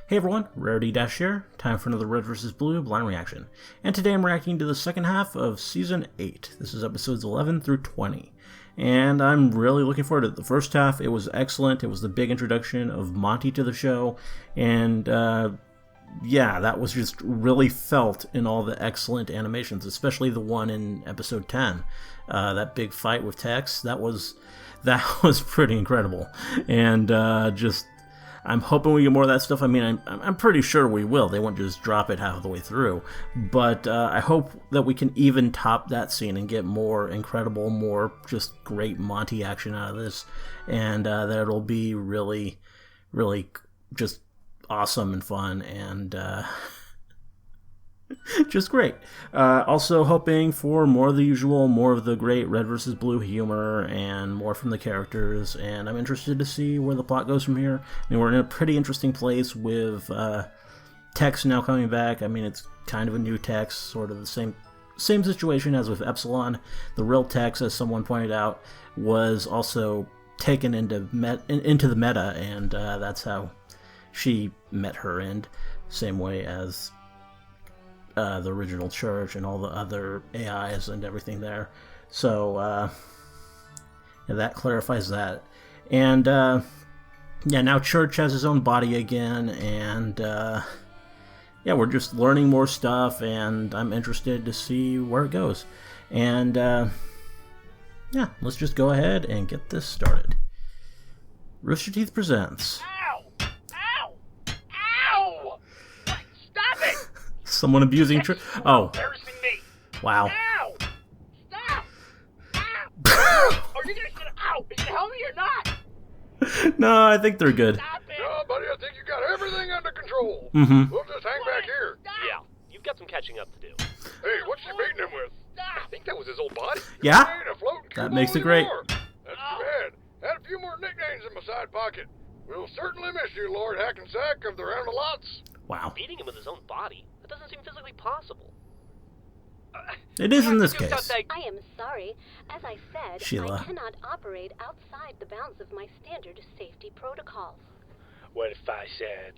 Hey everyone, Rarity Dash here. Time for another Red vs. Blue blind reaction. And today I'm reacting to the second half of Season 8. This is episodes 11 through 20. And I'm really looking forward to it. The first half, it was excellent. It was the big introduction of Monty to the show. And yeah, that was just really felt in all the excellent animations, especially the one in episode 10. That big fight with Tex, that was pretty incredible. And I'm hoping we get more of that stuff. I mean, I'm pretty sure we will. They won't just drop it half the way through. But I hope that we can even top that scene and get more incredible, more just great Monty action out of this. And that it'll be really, really just awesome and fun and just great. Also hoping for more of the usual, more of the great Red vs. Blue humor, and more from the characters, and I'm interested to see where the plot goes from here. I mean, we're in a pretty interesting place with Tex now coming back. I mean, it's kind of a new Tex, sort of the same situation as with Epsilon. The real Tex, as someone pointed out, was also taken into the meta, and that's how she met her end, same way as the original Church and all the other AIs and everything there. So yeah, that clarifies that. And yeah, now Church has his own body again, and yeah, we're just learning more stuff, and I'm interested to see where it goes. And yeah, let's just go ahead and get this started. Rooster Teeth presents. Someone abusing Oh. Embarrassing me. Wow. Ow! Stop! Ow! Are you gonna get ow? Are you gonna help me or not? No, I think they're good. Stop it! No, buddy, I think you got everything under control. Mm-hmm. We'll just hang back here. Stop! Yeah, you've got some catching up to do. Hey, what's she beating him with? Stop! I think that was his old body. Yeah? He ain't a floating That cube makes it great. ball anymore. That's too bad. Had a few more nicknames in my side pocket. We'll certainly miss you, Lord Hackensack of the Round of Lots. Wow. Beating him with his own body? That doesn't seem physically possible. It is in this case. I am sorry. As I said, Sheila. I cannot operate outside the bounds of my standard safety protocols. What if I said,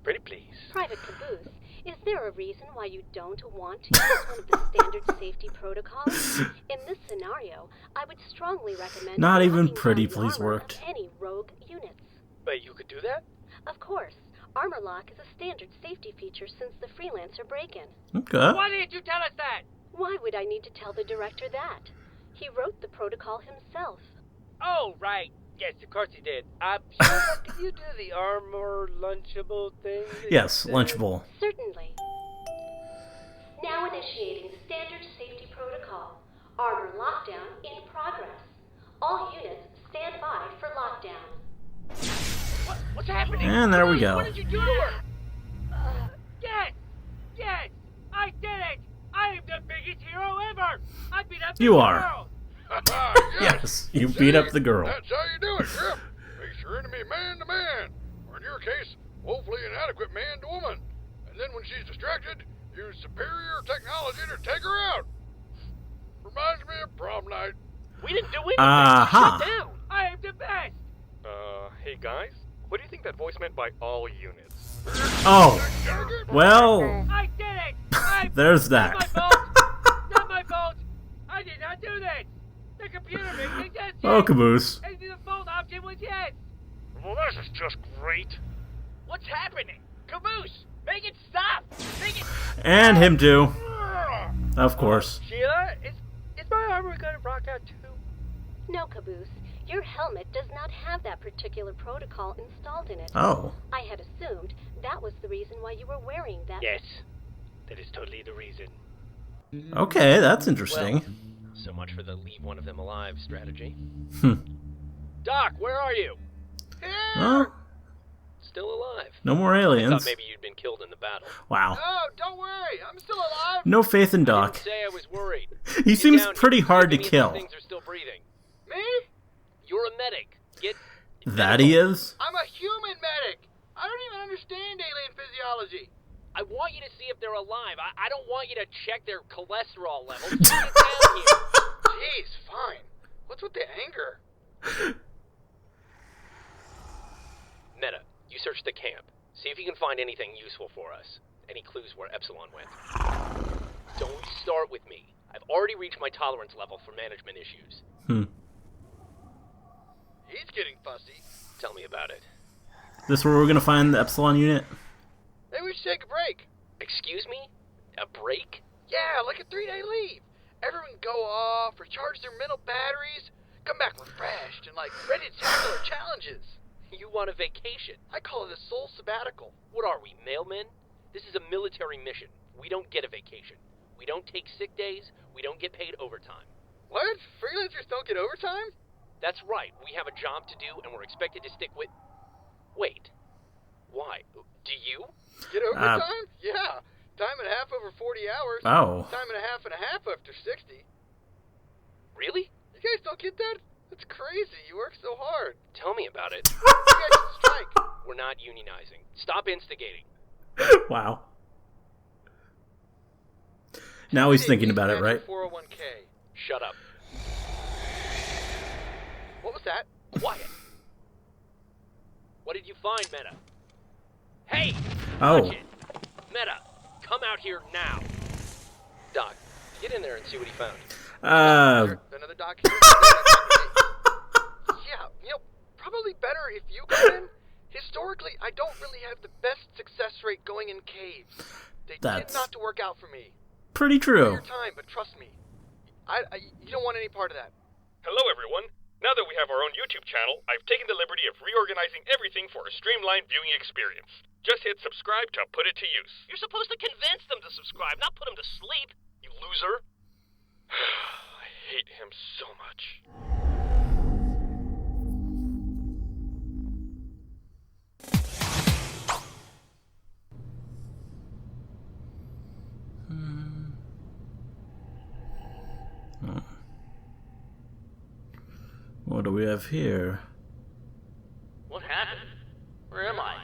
pretty please? Private Caboose, is there a reason why you don't want to use one of the standard safety protocols? In this scenario, I would strongly recommend Not even locking pretty down the please armor worked. of any rogue units. Wait, you could do that? Of course, armor lock is a standard safety feature since the freelancer break-in. Okay. Why didn't you tell us that? Why would I need to tell the director that? He wrote the protocol himself. Oh, right. Yes, of course he did. Sheila, can you do the armor lunchable thing? Yes, Lunchable. Certainly. Now initiating standard safety protocol. Armor lockdown in progress. All units stand by for lockdown. What's happening? And there we go. What did you do to her? Yes! Yes! I did it! I am the biggest hero ever! I beat up the You are. girl! Yes, you beat up the girl. That's how you do it, Grip. Face your enemy man to man. Or in your case, woefully inadequate man to woman. And then when she's distracted, use superior technology to take her out. Reminds me of prom night. We didn't do anything. Uh-huh. Shut down. I am the best! Hey guys, what do you think that voice meant by all units? Oh, well, I did it! there's Not my that. fault! Not my fault! I did not do this! The computer made me yes! Oh, Caboose. And the default option was yes! Well, this is just great. What's happening? Caboose! Make it stop! Make it... And him too. Of course. Sheila, is my armor gonna rock out too? No, Caboose. Your helmet does not have that particular protocol installed in it. Oh. I had assumed that was the reason why you were wearing that. Yes. That is totally the reason. Okay, that's interesting. So much for the leave one of them alive strategy. Doc, where are you? Well, Still alive. no more I thought aliens. maybe you'd been killed in the battle. Wow. Oh, don't worry. I'm still alive. No faith in I Doc. didn't say I was worried. He Get seems down pretty here. hard to Any of kill. these things are still breathing. Me? You're a medic. Get That he is? I'm a human medic. I don't even understand alien physiology. I want you to see if they're alive. I don't want you to check their cholesterol levels. Just get down here. Jeez, fine. What's with the anger? Meta, you search the camp. See if you can find anything useful for us. Any clues where Epsilon went. Don't start with me. I've already reached my tolerance level for management issues. He's getting fussy. Tell me about it. This where we're gonna find the Epsilon unit? Maybe we should take a break. Excuse me? A break? Yeah, like a 3-day leave. Everyone go off, recharge their mental batteries, come back refreshed and ready to tackle our challenges. You want a vacation? I call it a soul sabbatical. What are we, mailmen? This is a military mission. We don't get a vacation. We don't take sick days. We don't get paid overtime. What? Freelancers don't get overtime? That's right. We have a job to do, and we're expected to stick with... Wait. Why? Do you? Get overtime? Yeah. Time and a half over 40 hours. Oh. Time and a half after 60. Really? You guys don't get that? That's crazy. You work so hard. Tell me about it. You guys should strike. We're not unionizing. Stop instigating. Wow. Now he's thinking about it, right? 401k. Shut up. What was that? Quiet. What did you find, Meta? Hey! Oh. Watch it. Meta, come out here now. Doc, get in there and see what he found. Another doc here. Yeah, probably better if you come in. Historically, I don't really have the best success rate going in caves. They tend not to work out for me. Pretty true. Your time, but trust me, you don't want any part of that. Hello, everyone. Now that we have our own YouTube channel, I've taken the liberty of reorganizing everything for a streamlined viewing experience. Just hit subscribe to put it to use. You're supposed to convince them to subscribe, not put them to sleep. You loser. I hate him so much. What do we have here? What happened? Where am I?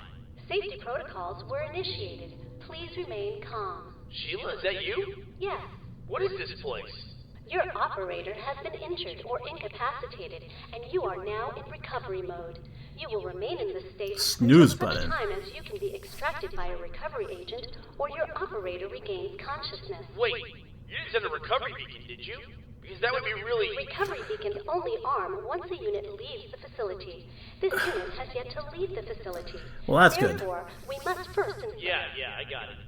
Safety protocols were initiated. Please remain calm. Sheila, is that you? Yes. What is this place? Your operator has been injured or incapacitated, and you are now in recovery mode. You will remain in this state Snooze until such button. time as you can be extracted by a recovery agent or your operator regains consciousness. Wait, you didn't send a recovery beacon, did you? Because that would be really... Recovery beacons only arm once a unit leaves the facility. This unit has yet to leave the facility. Well, that's good. Therefore, we must first... Yeah, I got it.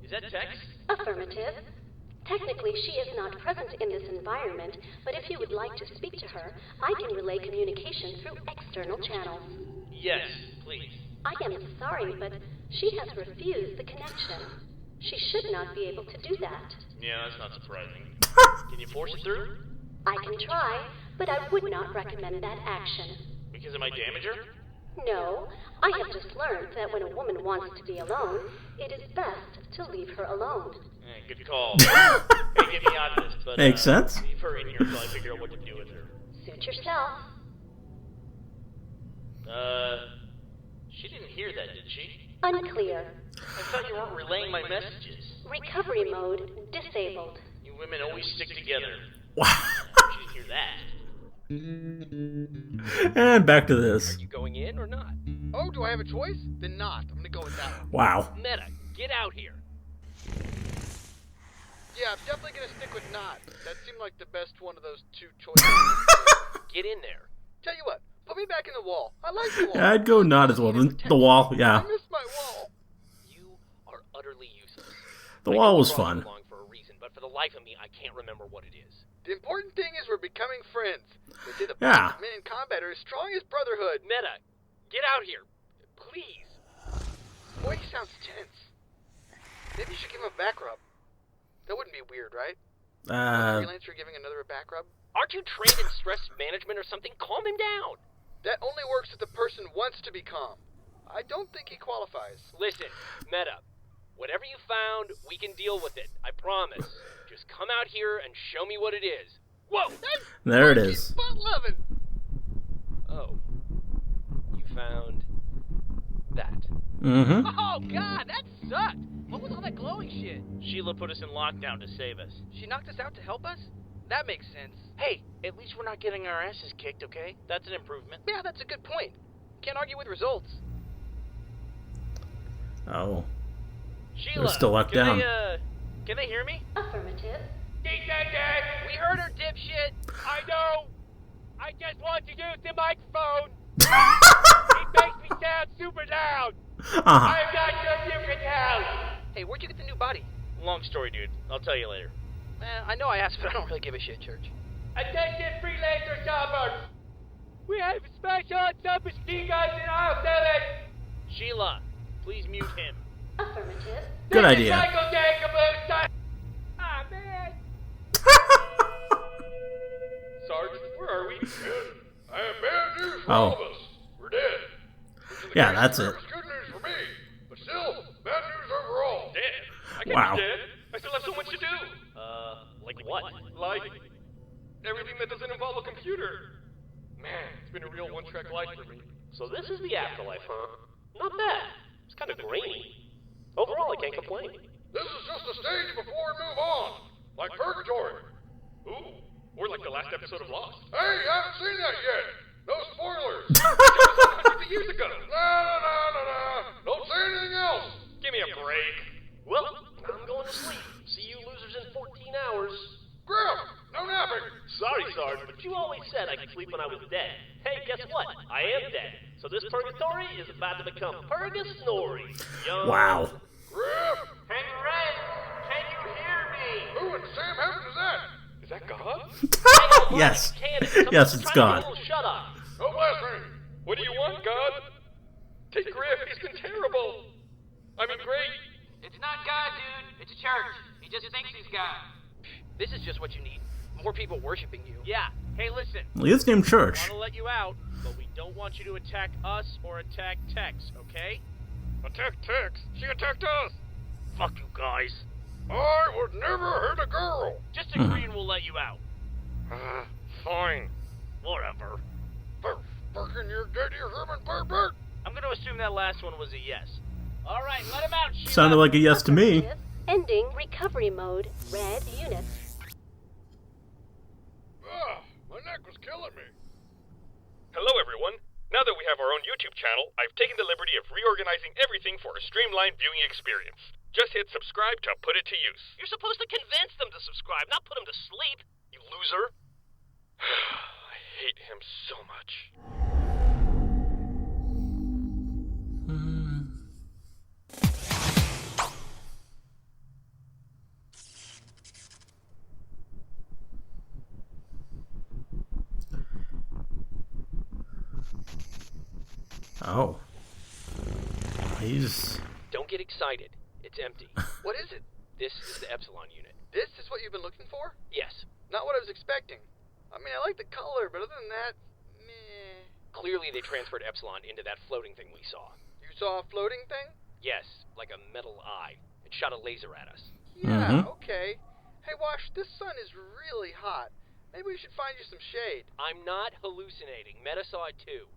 Is that Tex? Affirmative. Technically, she is not present in this environment, but if you would like to speak to her, I can relay communication through external channels. Yes, please. I am sorry, but she has refused the connection. She should not be able to do that. Yeah, that's not surprising. Can you force it through? I can try, but I would not recommend that action. Because it might damage her? No, I have just learned that when a woman wants to be alone, it is best to leave her alone. Good call. Hey, get me out of this, but... Makes sense. Leave her in here until I figure out what to do with her. Suit yourself. She didn't hear that, did she? Unclear. I thought you weren't relaying my messages. Recovery mode disabled. You women always stick together. Wow. She didn't hear that. And back to this. Are you going in or not? Oh, do I have a choice? Then not. I'm gonna go with that one. Wow. Meta, get out here. Yeah, I'm definitely gonna stick with not. That seemed like the best one of those two choices. Get in there. Tell you what, put me back in the wall. I like the wall. I'd go not as well. The wall, yeah. I miss my wall. You are utterly useless. The I wall know was we're all fun. along for a reason, but for the life of me, I can't remember what it is. The important thing is we're becoming friends. They say the Yeah. best men in combat are as strong as brotherhood. Meta, get out here. Please. Boy, he sounds tense. Maybe you should give him a back rub. That wouldn't be weird, right? A freelancer giving another a back rub? Aren't you trained in stress management or something? Calm him down. That only works if the person wants to be calm. I don't think he qualifies. Listen, Meta, whatever you found, we can deal with it. I promise. Just come out here and show me what it is. Whoa! That's There it is. butt loving. Oh. You found that. Mm-hmm. Oh, God, that sucked. What was all that glowing shit? Sheila put us in lockdown to save us. She knocked us out to help us? That makes sense. Hey, at least we're not getting our asses kicked, okay? That's an improvement. Yeah, that's a good point. Can't argue with results. Oh. Sheila, still locked down. Can they hear me? Affirmative. Detective! We heard her, dipshit! I know! I just want to use the microphone! It makes me sound super loud! Uh-huh. I'm not sure if you can tell! Hey, where'd you get the new body? Long story, dude. I'll tell you later. I know I asked, but I don't really give a shit, Church. Attention freelancer shoppers! We have special submachine guns in aisle 7! Sheila, please mute him. Affirmative. Good This is idea. Michael J. Caboose time! Ah, man! Sarge, where are we? I have bad news for Oh. all of us. We're dead. Which in the Yeah, case that's of it. her, is good news for me, but still, bad news overall. Dead? I can't Wow. be dead. I still have so much to do. Like what? Like everything that doesn't involve a computer. Man, it's been a real one-track life for me. So this is the afterlife, huh? Not bad. It's kind of grainy. Overall, I can't complain. This is just a stage before we move on, like purgatory. Ooh, or like the last episode of Lost. Hey, you haven't seen that yet. No spoilers. Hundreds of years ago. No. Don't say anything else. Give me a break. Well, I'm going to sleep. See you losers in 14 hours. Griff, no napping. Sorry, Sarge, but you always said I could sleep when I was dead. Hey, guess what? I am dead. So this purgatory is about to become Purgasnory. Wow. Griff, Hey, Ray! Can you hear me? who in Sam Heaven is that? Is that God? Yes. Yes, it's God. Shut up. No blasphemy. What do you want, God? Take Griff. He's been terrible. I mean, great. It's not God, dude. It's a church. He just thinks he's God. This is just what you need. More people worshiping you. Yeah. Hey, listen. Well, it's named Church. Want to let you out, but we don't want you to attack us or attack Tex, okay? Attack Tex. She attacked us. Fuck you guys. I would never hurt a girl. Just agree and we'll let you out. Fine. Whatever. Fucking your dirty Herman pervert. I'm gonna assume that last one was a yes. Alright, let him out, Sheila. Sounded like a yes to me. Affirmative. Ending recovery mode. Red units. My neck was killing me. Hello, everyone. Now that we have our own YouTube channel, I've taken the liberty of reorganizing everything for a streamlined viewing experience. Just hit subscribe to put it to use. You're supposed to convince them to subscribe, not put them to sleep, you loser. I hate him so much. Oh. He's... Don't get excited. It's empty. What is it? This is the Epsilon unit. This is what you've been looking for? Yes. Not what I was expecting. I mean, I like the color, but other than that, meh. Clearly they transferred Epsilon into that floating thing we saw. You saw a floating thing? Yes, like a metal eye. It shot a laser at us. Yeah, okay. Hey, Wash, this sun is really hot. Maybe we should find you some shade. I'm not hallucinating. Meta saw it too.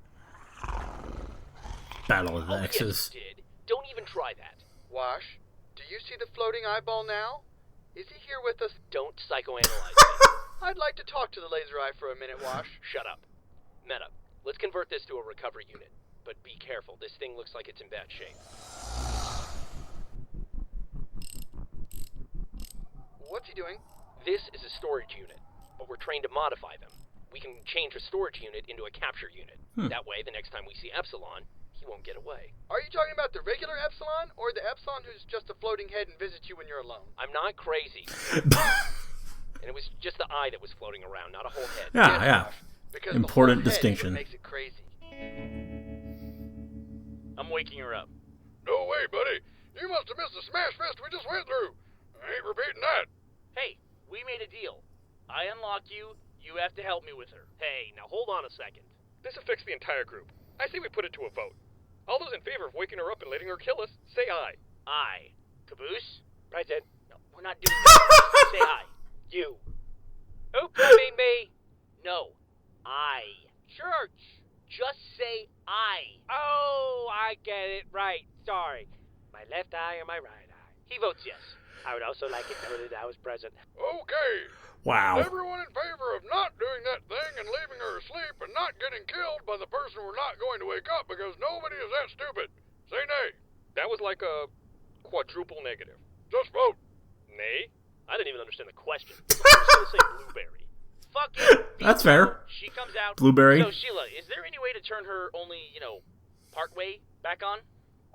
Battle of the Oh, yes, X's. you did. Don't even try that. Wash, do you see the floating eyeball now? Is he here with us? Don't psychoanalyze me. I'd like to talk to the laser eye for a minute, Wash. Shut up. Meta, let's convert this to a recovery unit. But be careful. This thing looks like it's in bad shape. What's he doing? This is a storage unit, but we're trained to modify them. We can change a storage unit into a capture unit. That way, the next time we see Epsilon, he won't get away. Are you talking about the regular Epsilon, or the Epsilon who's just a floating head and visits you when you're alone? I'm not crazy. And it was just the eye that was floating around, not a whole head. Yeah, yeah. Wash, because Important the whole head is distinction. what makes it crazy. I'm waking her up. No way, buddy. You must have missed the smash fest we just went through. I ain't repeating that. Hey, we made a deal. I unlock you, you have to help me with her. Hey, now hold on a second. This affects the entire group. I say we put it to a vote. All those in favor of waking her up and letting her kill us, say aye. I. Caboose? Present. No, we're not doing that. Say aye. You. Oops, I mean me. No. I. Church. Just say aye. Oh, I get it. Right. Sorry. My left eye or my right eye? He votes yes. I would also like it noted I was present. Okay. Wow. Everyone in favor of not doing that thing and leaving her asleep and not getting killed by the person we're not going to wake up because nobody is that stupid. Say nay. That was like a quadruple negative. Just vote. Nay? I didn't even understand the question. I was going to say blueberry. Fuck it. That's fair. She comes out. Blueberry. So, Sheila, is there any way to turn her only, part way back on?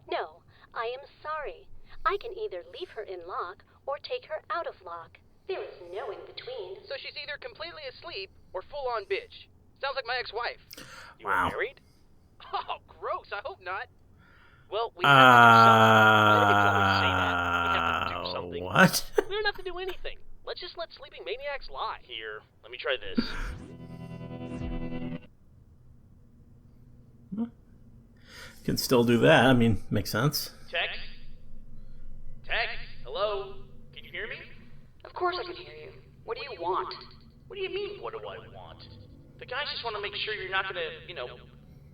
No, I am sorry. I can either leave her in lock or take her out of lock. There is no in between. So she's either completely asleep or full-on bitch. Sounds like my ex-wife. You Wow. were married? Oh, gross. I hope not. Well, we have to do something. Why do we always say that? We have to do something. What? We don't have to do anything. Let's just let sleeping maniacs lie. Here, let me try this. Can still do that. I mean, makes sense. Text? Text? Hello? Can you hear me? Of course I can hear you. What do you want? What do you mean, what do I want? The guys just want to make sure you're not gonna,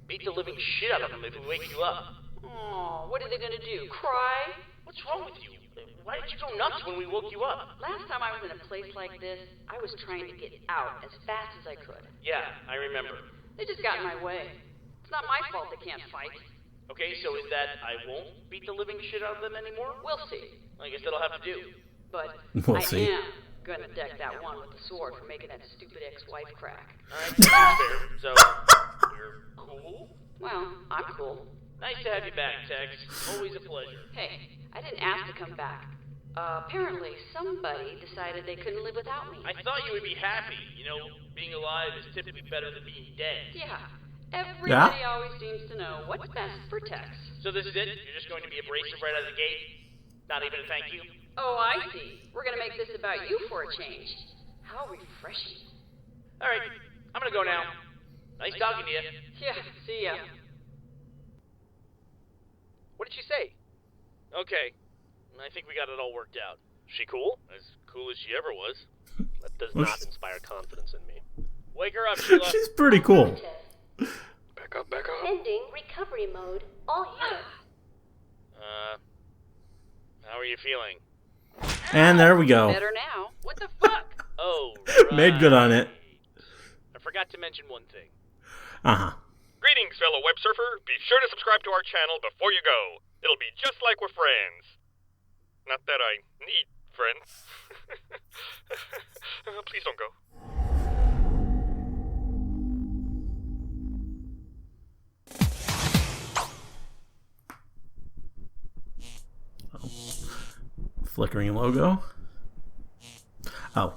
beat the living shit out of them if we wake you up. Oh, what are they gonna do? Cry? What's wrong with you? Why did you go nuts when we woke you up? Last time I was in a place like this, I was trying to get out as fast as I could. Yeah, I remember. They just got in my way. It's not my fault they can't fight. Okay, so is that I won't beat the living shit out of them anymore? We'll see. I guess that'll have to do. But We'll I see. am gonna deck that one with the sword for making that stupid ex-wife crack. Alright, that's fair. So, you're cool? Well, I'm cool. Nice to have you back, Tex. Always a pleasure. Hey, I didn't ask to come back. Apparently somebody decided they couldn't live without me. I thought you would be happy. Being alive is typically better than being dead. Yeah. Everybody always seems to know what's best for Tex. So this is it? You're just going to be abrasive right out of the gate? Not even a thank you? Oh, I see. We're gonna make this about you for a change. How refreshing. Alright, I'm gonna go now. Nice talking to you. Yeah, see ya. What did she say? Okay. I think we got it all worked out. She cool? As cool as she ever was. That does not inspire confidence in me. Wake her up, Sheila. She's pretty cool. Back up, back up. Ending recovery mode. All units. How are you feeling? And there we go. Better now. What the fuck? Oh, Made good on it. I forgot to mention one thing. Uh-huh. Greetings, fellow web surfer. Be sure to subscribe to our channel before you go. It'll be just like we're friends. Not that I need friends. Please don't go. Flickering logo. Oh,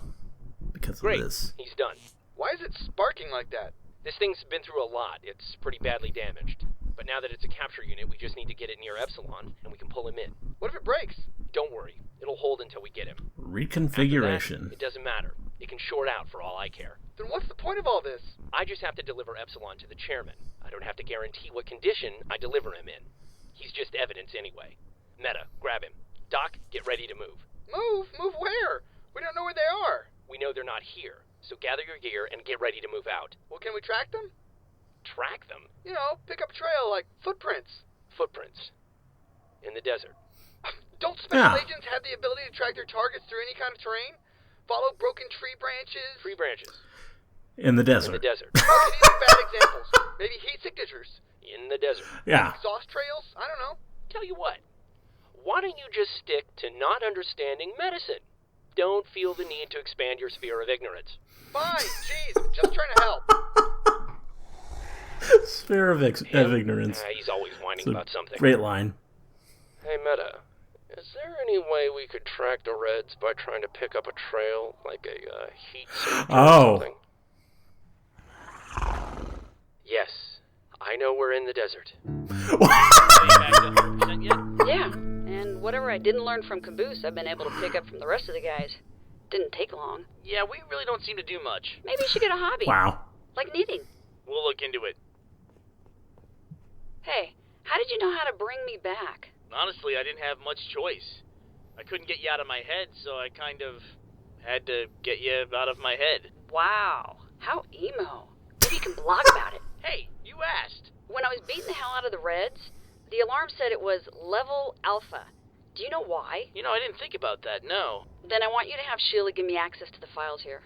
because Great. of this. He's done. Why is it sparking like that? This thing's been through a lot. It's pretty badly damaged. But now that it's a capture unit, we just need to get it near Epsilon, and we can pull him in. What if it breaks? Don't worry. It'll hold until we get him. Reconfiguration. After that, it doesn't matter. It can short out for all I care. Then what's the point of all this? I just have to deliver Epsilon to the chairman. I don't have to guarantee what condition I deliver him in. He's just evidence anyway. Meta, grab him. Doc, get ready to move. Move? Move where? We don't know where they are. We know they're not here, so gather your gear and get ready to move out. Well, can we track them? Track them. Pick up a trail like footprints. Footprints. In the desert. Don't special Yeah. agents have the ability to track their targets through any kind of terrain? Follow broken tree branches? Tree branches. In the In the desert. desert. Okay, these are bad examples. Maybe heat signatures. In the desert. Yeah. Exhaust trails? I don't know. Tell you what. Why don't you just stick to not understanding medicine? Don't feel the need to expand your sphere of ignorance. Fine, jeez, I'm just trying to help. Sphere of ignorance. He's always whining It's a about something. great line. Hey, Meta. Is there any way we could track the Reds by trying to pick up a trail, like a heat signature Oh. or something? Yes. I know we're in the desert. Are you back to 100% yet? Yeah, and whatever I didn't learn from Caboose, I've been able to pick up from the rest of the guys. Didn't take long. Yeah, we really don't seem to do much. Maybe you should get a hobby. Wow. Like knitting. We'll look into it. Hey, how did you know how to bring me back? Honestly, I didn't have much choice. I couldn't get you out of my head, so I kind of had to get you out of my head. Wow, how emo. Maybe you can blog about it. Hey, you asked. When I was beating the hell out of the Reds, the alarm said it was level alpha. Do you know why? I didn't think about that, no. Then I want you to have Sheila give me access to the files here.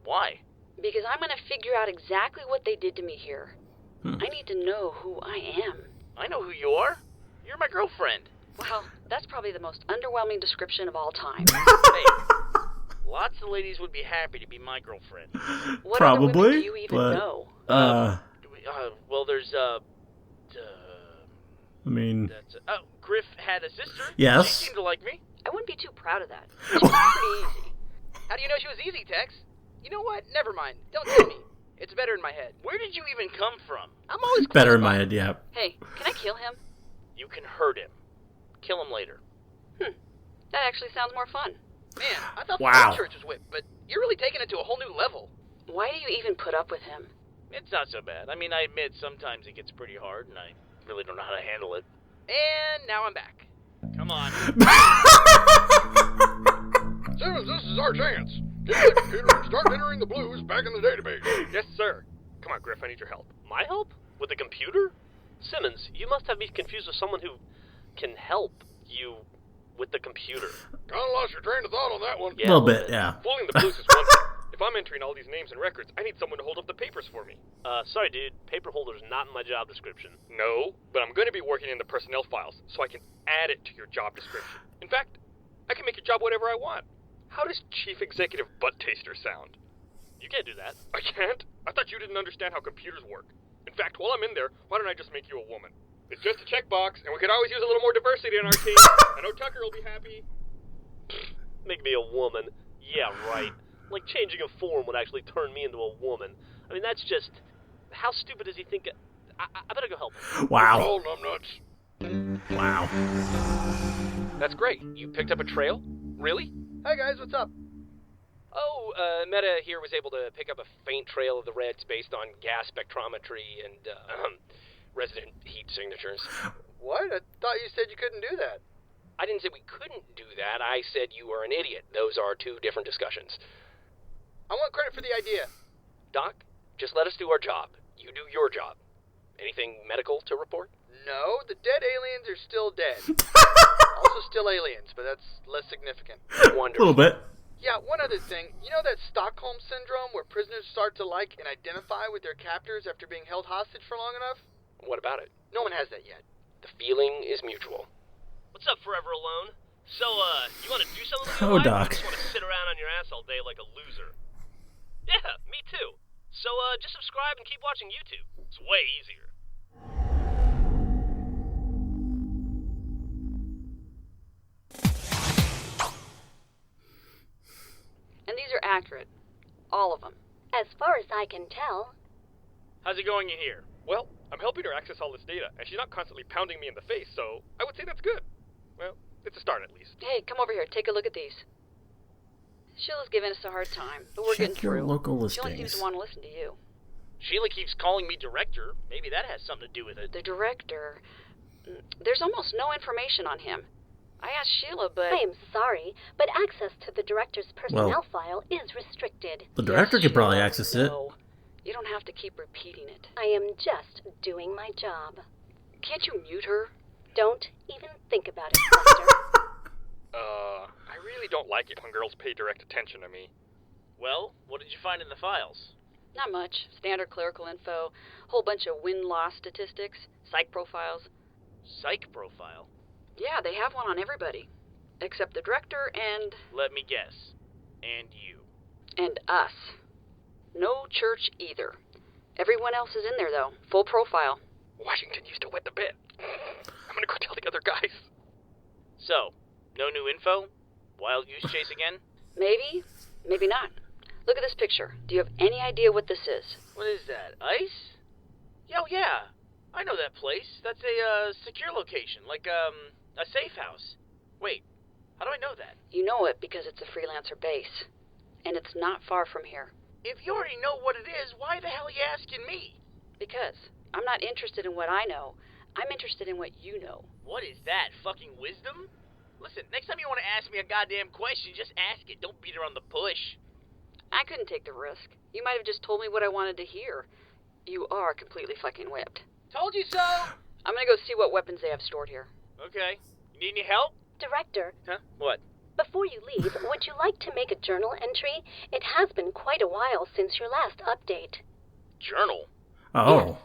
Why? Because I'm going to figure out exactly what they did to me here. I need to know who I am. I know who you are. You're my girlfriend. Wow, that's probably the most underwhelming description of all time. Hey, lots of ladies would be happy to be my girlfriend. What Probably, other women do you even but, know? Well, there's, I mean, Griff had a sister. Yes. She seemed to like me. I wouldn't be too proud of that. She was pretty easy. How do you know she was easy, Tex? You know what? Never mind. Don't tell me. It's better in my head. Where did you even come from? I'm always better in close my by. head, yeah. Hey, can I kill him? You can hurt him. Kill him later. That actually sounds more fun. Man, I thought Wow. the church was whipped, but you're really taking it to a whole new level. Why do you even put up with him? It's not so bad. I mean, I admit sometimes it gets pretty hard, and I really don't know how to handle it. And now I'm back. Come on. Simmons, this is our chance. Get to the computer and start entering the blues back in the database. Yes, sir. Come on, Griff, I need your help. My help? With a computer? Simmons, you must have me confused with someone who can help you with the computer. Kinda lost your train of thought on that one. A little bit, yeah. Fooling the blues is one thing. If I'm entering all these names and records, I need someone to hold up the papers for me. Sorry, dude. Paper holder's not in my job description. No, but I'm going to be working in the personnel files, so I can add it to your job description. In fact, I can make your job whatever I want. How does Chief Executive Butt Taster sound? You can't do that. I can't? I thought you didn't understand how computers work. In fact, while I'm in there, why don't I just make you a woman? It's just a checkbox, and we could always use a little more diversity in our team. I know Tucker will be happy. Make me a woman. Yeah, right. Like changing a form would actually turn me into a woman. I mean, that's just... How stupid does he think... I better go help him. Wow. Oh, numbnuts. Wow. That's great. You picked up a trail? Really? Hi guys, what's up? Oh, Meta here was able to pick up a faint trail of the Reds based on gas spectrometry and, resident heat signatures. What? I thought you said you couldn't do that. I didn't say we couldn't do that. I said you were an idiot. Those are two different discussions. I want credit for the idea. Doc, just let us do our job. You do your job. Anything medical to report? No, the dead aliens are still dead. Also still aliens, but that's less significant. A Wonderful. little bit. Yeah, one other thing. You know that Stockholm Syndrome where prisoners start to like and identify with their captors after being held hostage for long enough? What about it? No one has that yet. The feeling is mutual. What's up, Forever Alone? So, you want to do something with Oh, your life? Doc. Or just want to sit around on your ass all day like a loser? Yeah, me too. So, just subscribe and keep watching YouTube. It's way easier. And these are accurate. All of them. As far as I can tell. How's it going in here? Well, I'm helping her access all this data, and she's not constantly pounding me in the face, so I would say that's good. Well, it's a start at least. Hey, come over here. Take a look at these. Sheila's giving us a hard time, but we're Check getting your through. local She only seems listings. to want to listen to you. Sheila keeps calling me director. Maybe that has something to do with it. The director... There's almost no information on him. I asked Sheila, but... I am sorry, but access to the director's personnel Well, file is restricted. The director Yes, could probably Sheila, access it. no. You don't have to keep repeating it. I am just doing my job. Can't you mute her? Don't even think about it, Buster. I really don't like it when girls pay direct attention to me. Well, what did you find in the files? Not much. Standard clerical info, whole bunch of win-loss statistics, psych profiles. Psych profile. Yeah, they have one on everybody. Except the director and... Let me guess. And you. and us. No church either. Everyone else is in there, though. Full profile. Washington used to wet the bed. I'm gonna go tell the other guys. So, no new info? Wild goose chase again? Maybe, maybe not. Look at this picture. Do you have any idea what this is? What is that, ice? Yo, yeah. I know that place. That's a, secure location, like, a safe house. Wait, how do I know that? You know it because it's a freelancer base. And it's not far from here. If you already know what it is, why the hell are you asking me? Because I'm not interested in what I know. I'm interested in what you know. What is that, fucking wisdom? Listen, next time you want to ask me a goddamn question, just ask it. Don't beat around the bush. I couldn't take the risk. You might have just told me what I wanted to hear. You are completely fucking whipped. Told you so! I'm gonna go see what weapons they have stored here. Okay. You need any help? Director, Huh? What? before you leave, would you like to make a journal entry? It has been quite a while since your last update. Journal? Oh.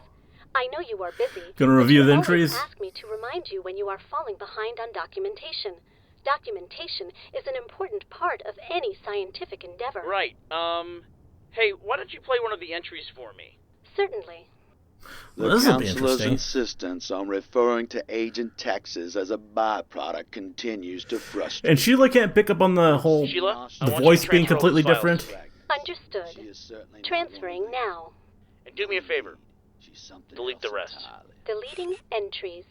I know you are busy. Gonna but review you the always entries? ask me to remind you when you are falling behind on documentation. Documentation is an important part of any scientific endeavor. Right. Hey, why don't you play one of the entries for me? Certainly. Well, The this'll be counselor's interesting. insistence on referring to Agent Texas as a byproduct continues to frustrate. And Sheila can't pick up on the whole Sheila, I the want voice you to being transfer all completely those files. different. Understood. She is certainly not Transferring one of now. And do me a favor. She's something Delete the else rest. entirely. Deleting entries.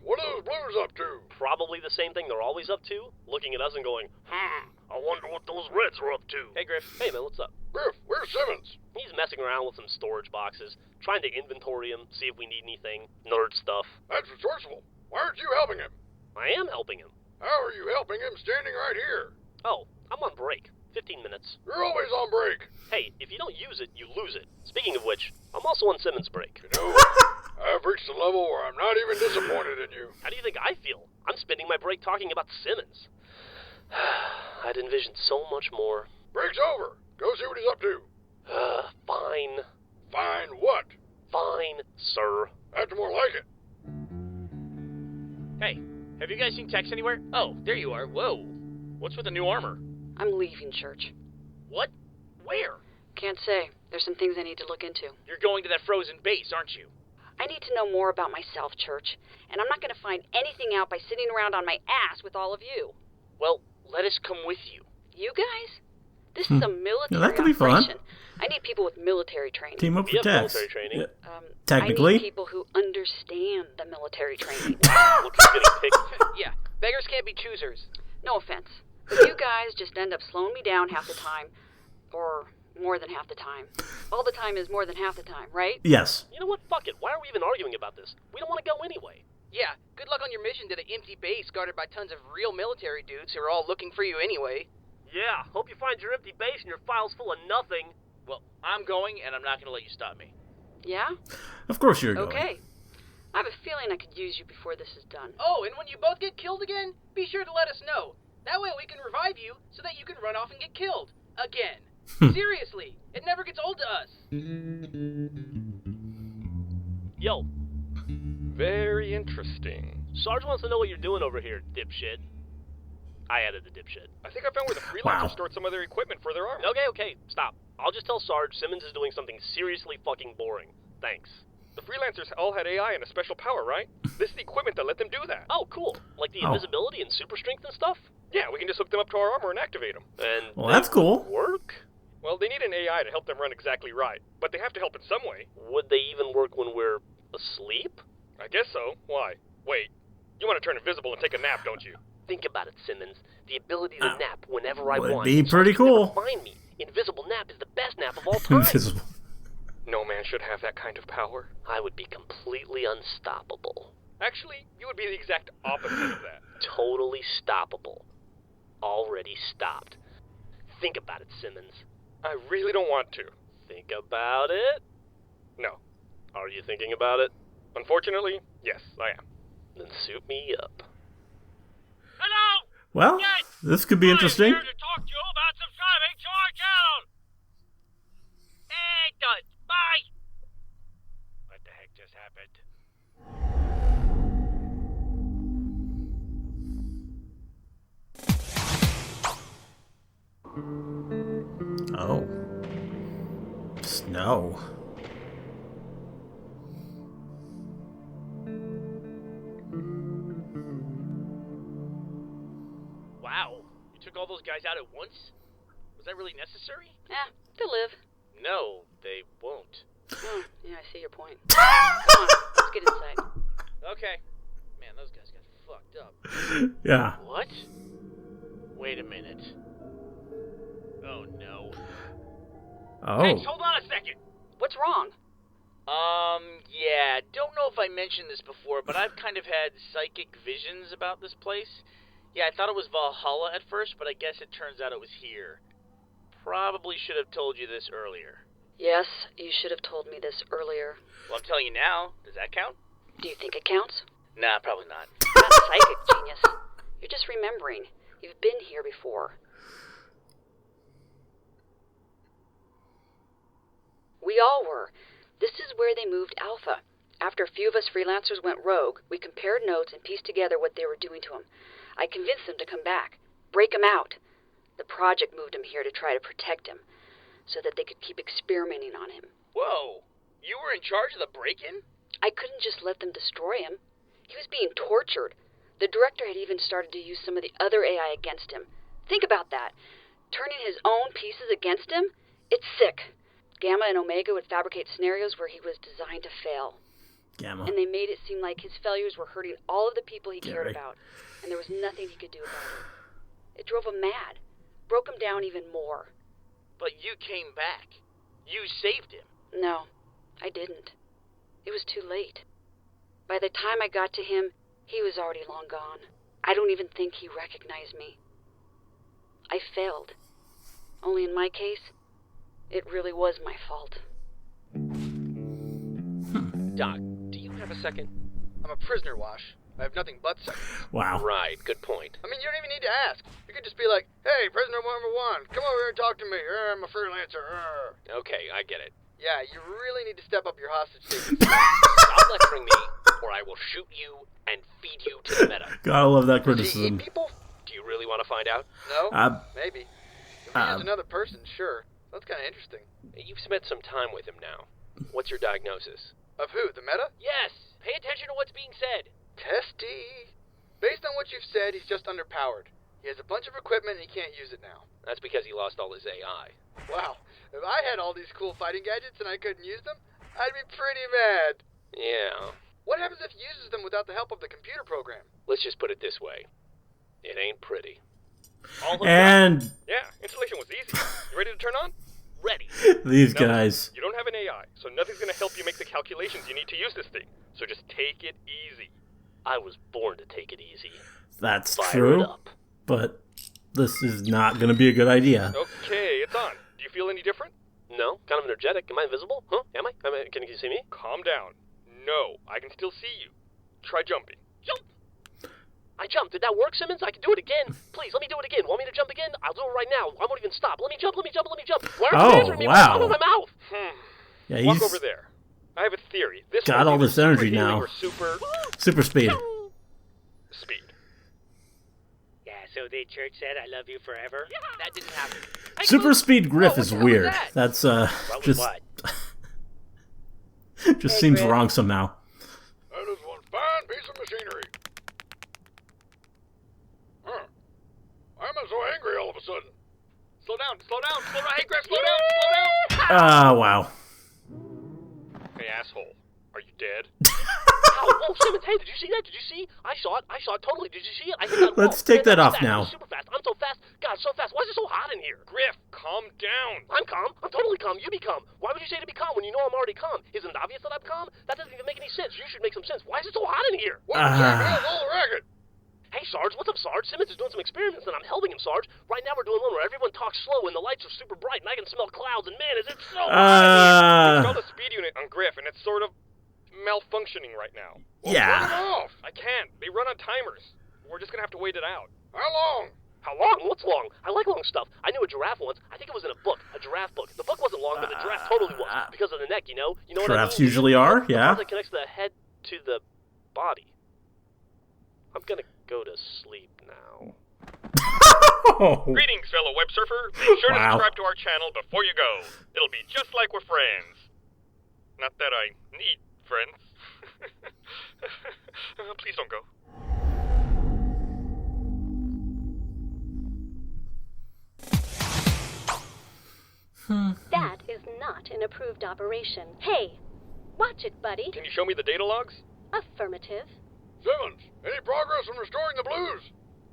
What are those blues up to? Probably the same thing they're always up to, looking at us and going, I wonder what those Reds are up to. Hey, Griff. Hey, man, what's up? Griff, where's Simmons? He's messing around with some storage boxes, trying to inventory them, see if we need anything, nerd stuff. That's resourceful. Why aren't you helping him? I am helping him. How are you helping him standing right here? Oh, I'm on break. 15 minutes. You're always on break. Hey, if you don't use it, you lose it. Speaking of which, I'm also on Simmons' break. You know, I've reached the level where I'm not even disappointed in you. How do you think I feel? I'm spending my break talking about Simmons. I'd envisioned so much more. Break's over. Go see what he's up to. Fine. Fine what? Fine, sir. That's more like it. Hey, have you guys seen Tex anywhere? Oh, there you are. Whoa. What's with the new armor? I'm leaving church. What? Where? Can't say. There's some things I need to look into. You're going to that frozen base, aren't you? I need to know more about myself, Church, and I'm not going to find anything out by sitting around on my ass with all of you. Well, let us come with you. You guys? This is a military that could be fun. operation. I need people with military training. Team up We for have Tex. military training. Yeah. I Technically. need people who understand the military training. Look who's getting picked. Yeah, beggars can't be choosers. No offense, but you guys just end up slowing me down half the time, or more than half the time. All the time is more than half the time, right? Yes. You know what? Fuck it. Why are we even arguing about this? We don't want to go anyway. Yeah, good luck on your mission to the empty base guarded by tons of real military dudes who are all looking for you anyway. Yeah, hope you find your empty base and your files full of nothing. Well, I'm going, and I'm not going to let you stop me. Yeah? Of course you're going. Okay. I have a feeling I could use you before this is done. Oh, and when you both get killed again, be sure to let us know. That way we can revive you so that you can run off and get killed. Again. Seriously, it never gets old to us. Yo, Very interesting. Sarge wants to know what you're doing over here, dipshit. I added the dipshit. I think I found where the freelancers Wow. stored some of their equipment for their armor. Okay, stop. I'll just tell Sarge Simmons is doing something seriously fucking boring. Thanks. The freelancers all had AI and a special power, right? This is the equipment that let them do that. Oh, cool. Like the Oh. invisibility and super strength and stuff? Yeah, we can just hook them up to our armor and activate them. And Well, they that's cool. work? Well, they need an AI to help them run exactly right, but they have to help in some way. Would they even work when we're asleep? I guess so. Why? Wait. You want to turn invisible and take a nap, don't you? Think about it, Simmons. The ability to nap whenever I Would want. be So pretty you can never cool. Find me. Invisible nap is the best nap of all time. Invisible. No man should have that kind of power. I would be completely unstoppable. Actually, you would be the exact opposite of that. Totally stoppable. Already stopped. Think about it, Simmons. I really don't want to. Think about it? No. Are you thinking about it? Unfortunately, yes, I am. Then suit me up. Hello! Well, Yes! this could be interesting. I'm here to talk to you about subscribing to our channel! It does. Bye! What the heck just happened? Oh. Snow. Wow, you took all those guys out at once? Was that really necessary? They'll live. No, they won't. Oh, yeah, I see your point. Come on, let's get inside. Okay. Man, those guys got fucked up. Yeah. What? Wait a minute. Oh no. Oh. Hey, hold on a second! What's wrong? Yeah, don't know if I mentioned this before, but I've kind of had psychic visions about this place. Yeah, I thought it was Valhalla at first, but I guess it turns out it was here. Probably should have told you this earlier. Yes, you should have told me this earlier. Well, I'm telling you now. Does that count? Do you think it counts? Nah, probably not. You're not psychic, genius. You're just remembering. You've been here before. We We all were. This is where they moved Alpha. After a few of us freelancers went rogue, we compared notes and pieced together what they were doing to him. I convinced them to come back, break him out. The project moved him here to try to protect him, so that they could keep experimenting on him. Whoa! You were in charge of the break-in? I couldn't just let them destroy him. He was being tortured. The director had even started to use some of the other AI against him. Think about that. Turning his own pieces against him? It's sick. Gamma and Omega would fabricate scenarios where he was designed to fail. Gamma. And they made it seem like his failures were hurting all of the people he cared Gary. about, and there was nothing he could do about it. It drove him mad, broke him down even more. But you came back. You saved him. No, I didn't. It was too late. By the time I got to him, he was already long gone. I don't even think he recognized me. I failed. Only in my case, it really was my fault. Doc, do you have a second? I'm a prisoner, Wash. I have nothing but seconds. Wow. Right, good point. I mean, you don't even need to ask. You could just be like, hey, prisoner number one, come over here and talk to me. I'm a freelancer. Okay, I get it. Yeah, you really need to step up your hostage taking. Stop lecturing me, or I will shoot you and feed you to the meta. Gotta love that Does he eat criticism. people? Do you really want to find out? No, maybe. If we use another person, sure. That's kind of interesting. You've spent some time with him now. What's your diagnosis? Of who, the meta? Yes. Pay attention to what's being said. Testy. Based on what you've said, he's just underpowered. He has a bunch of equipment and he can't use it now. That's because he lost all his AI. Wow. If I had all these cool fighting gadgets and I couldn't use them, I'd be pretty mad. Yeah. What happens if he uses them without the help of the computer program? Let's just put it this way. It ain't pretty. And Yeah, installation was easy. You ready to turn on? Ready. these No, guys. You don't have an AI, so nothing's gonna help you make the calculations you need to use this thing. So just take it easy. I was born to take it easy. That's Fire true. it up. But this is not going to be a good idea. Okay, it's on. Do you feel any different? No? Kind of energetic. Am I invisible? Huh? Am I? Can you see me? Calm down. No, I can still see you. Try jumping. Jump! I jumped. Did that work, Simmons? I can do it again. Please, let me do it again. Want me to jump again? I'll do it right now. I won't even stop. Let me jump, let me jump, let me jump. Why aren't you answering me? wow. What's going on in my mouth? Yeah, Walk he's over there. I have a theory. This got all one's this either energy super healing now. or super speed. speed. Yeah, so the church said I love you forever? That didn't happen. Super speed Griff what is the hell was weird. that? That's What was just what? just Hey, seems Griff. wrong somehow. That is one fine piece of machinery. Huh. Why am I so angry all of a sudden? Slow down, slow down, slow down. Hey, Griff, slow down, slow down. Wow. Hey, asshole. Are you dead? Oh, Simmons, hey, did you see that? Did you see? I saw it totally. Did you see it? I hit that wall. Let's take Man, that off fast. now. Super fast. I'm so fast. God, so fast. Why is it so hot in here? Griff, calm down. I'm calm. I'm totally calm. You be calm. Why would you say to be calm when you know I'm already calm? Isn't it obvious that I'm calm? That doesn't even make any sense. You should make some sense. Why is it so hot in here? What the hell's all the racket? Hey, Sarge, what's up, Sarge? Simmons is doing some experiments, and I'm helping him, Sarge. Right now we're doing one where everyone talks slow and the lights are super bright, and I can smell clouds, and man, is it so hot Install the speed unit on Griff, and it's sort of malfunctioning right now. Turn Yeah. it off. I can't. They run on timers. We're just gonna have to wait it out. How long? How long? What's long? I like long stuff. I knew a giraffe once. I think it was in a book, a giraffe book. The book wasn't long, but the giraffe totally was, because of the neck, you know? You know what I mean? Giraffes usually are, The yeah. part that connects the head to the body. I'm gonna go to sleep now. Greetings, fellow web surfer. Be sure to Wow. subscribe to our channel before you go. It'll be just like we're friends. Not that I need friends. Please don't go. That is not an approved operation. Hey, watch it, buddy. Can you show me the data logs? Affirmative. Simmons, any progress in restoring the blues?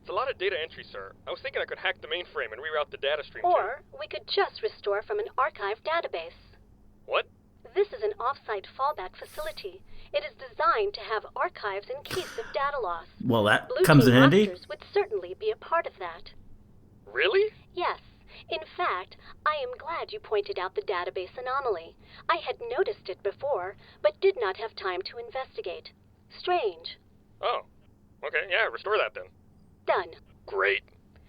It's a lot of data entry, sir. I was thinking I could hack the mainframe and reroute the data stream Or we could just restore from an archive database. What? This is an off-site fallback facility. It is designed to have archives in case of data loss. Well, that Blue comes in Team handy. Rosters would certainly be a part of that. Really? Yes. In fact, I am glad you pointed out the database anomaly. I had noticed it before, but did not have time to investigate. Strange. Oh. Okay, yeah, restore that then. Done. Great.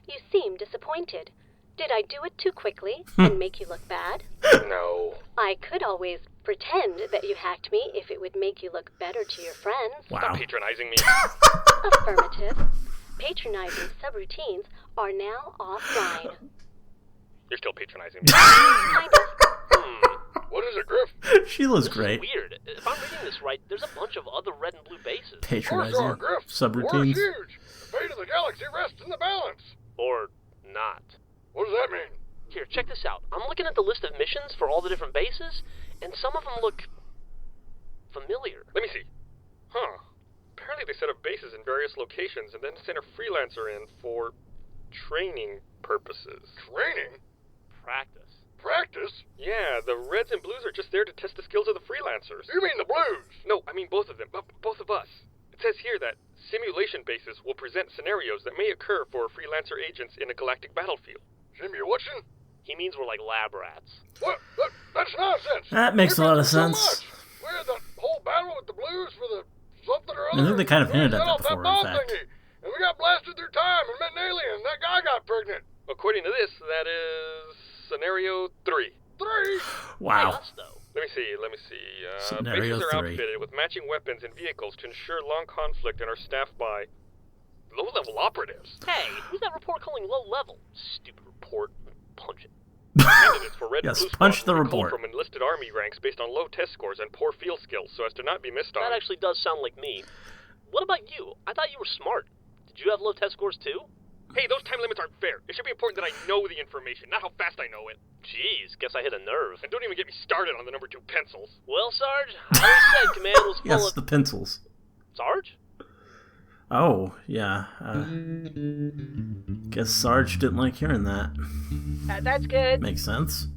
You seem disappointed. Did I do it too quickly and make you look bad? No. I could always pretend that you hacked me if it would make you look better to your friends. Stop Wow. patronizing me. Affirmative. Patronizing subroutines are now offline. You're still patronizing me. Kind of. What is it, Griff? Sheila's This great. is weird. If I'm reading this right, there's a bunch of other red and blue bases. Of course Patronizing are, Griff. War's subroutines. huge. The fate of the galaxy rests in the balance. Or not. What does that mean? Here, check this out. I'm looking at the list of missions for all the different bases, and some of them look familiar. Let me see. Huh. Apparently they set up bases in various locations and then sent a freelancer in for training purposes. Training? Practice. Practice? Yeah, the Reds and Blues are just there to test the skills of the freelancers. You mean the Blues? No, I mean both of them. Both of us. It says here that simulation bases will present scenarios that may occur for freelancer agents in a galactic battlefield. Simulation? He means we're like lab rats. What? That's nonsense. That makes a lot of sense. We had the whole battle with the Blues for the something or I other. think they kind of hinted at set that off before, in bomb fact. thingy, and we got blasted through time and met an alien. That guy got pregnant. According to this, that is scenario 3. 3? Wow. Hey, us, though. Let me see. Scenario Bases are 3. outfitted with matching weapons and vehicles to ensure long conflict and are staffed by low-level operatives. Hey, who's that report calling low level? Stupid report. Punch it. Candidates for Red Yes, and Blue punch squads the will be culled report. from enlisted army ranks based on low test scores and poor field skills so as to not be missed on. That actually does sound like me. What about you? I thought you were smart. Did you have low test scores too? Hey, those time limits aren't fair. It should be important that I know the information, not how fast I know it. Jeez, guess I hit a nerve. And don't even get me started on the number 2 pencils. Well, Sarge, I always said command was full Yes, of... the pencils. Sarge? Oh, yeah. Guess Sarge didn't like hearing that. That's good. Makes sense.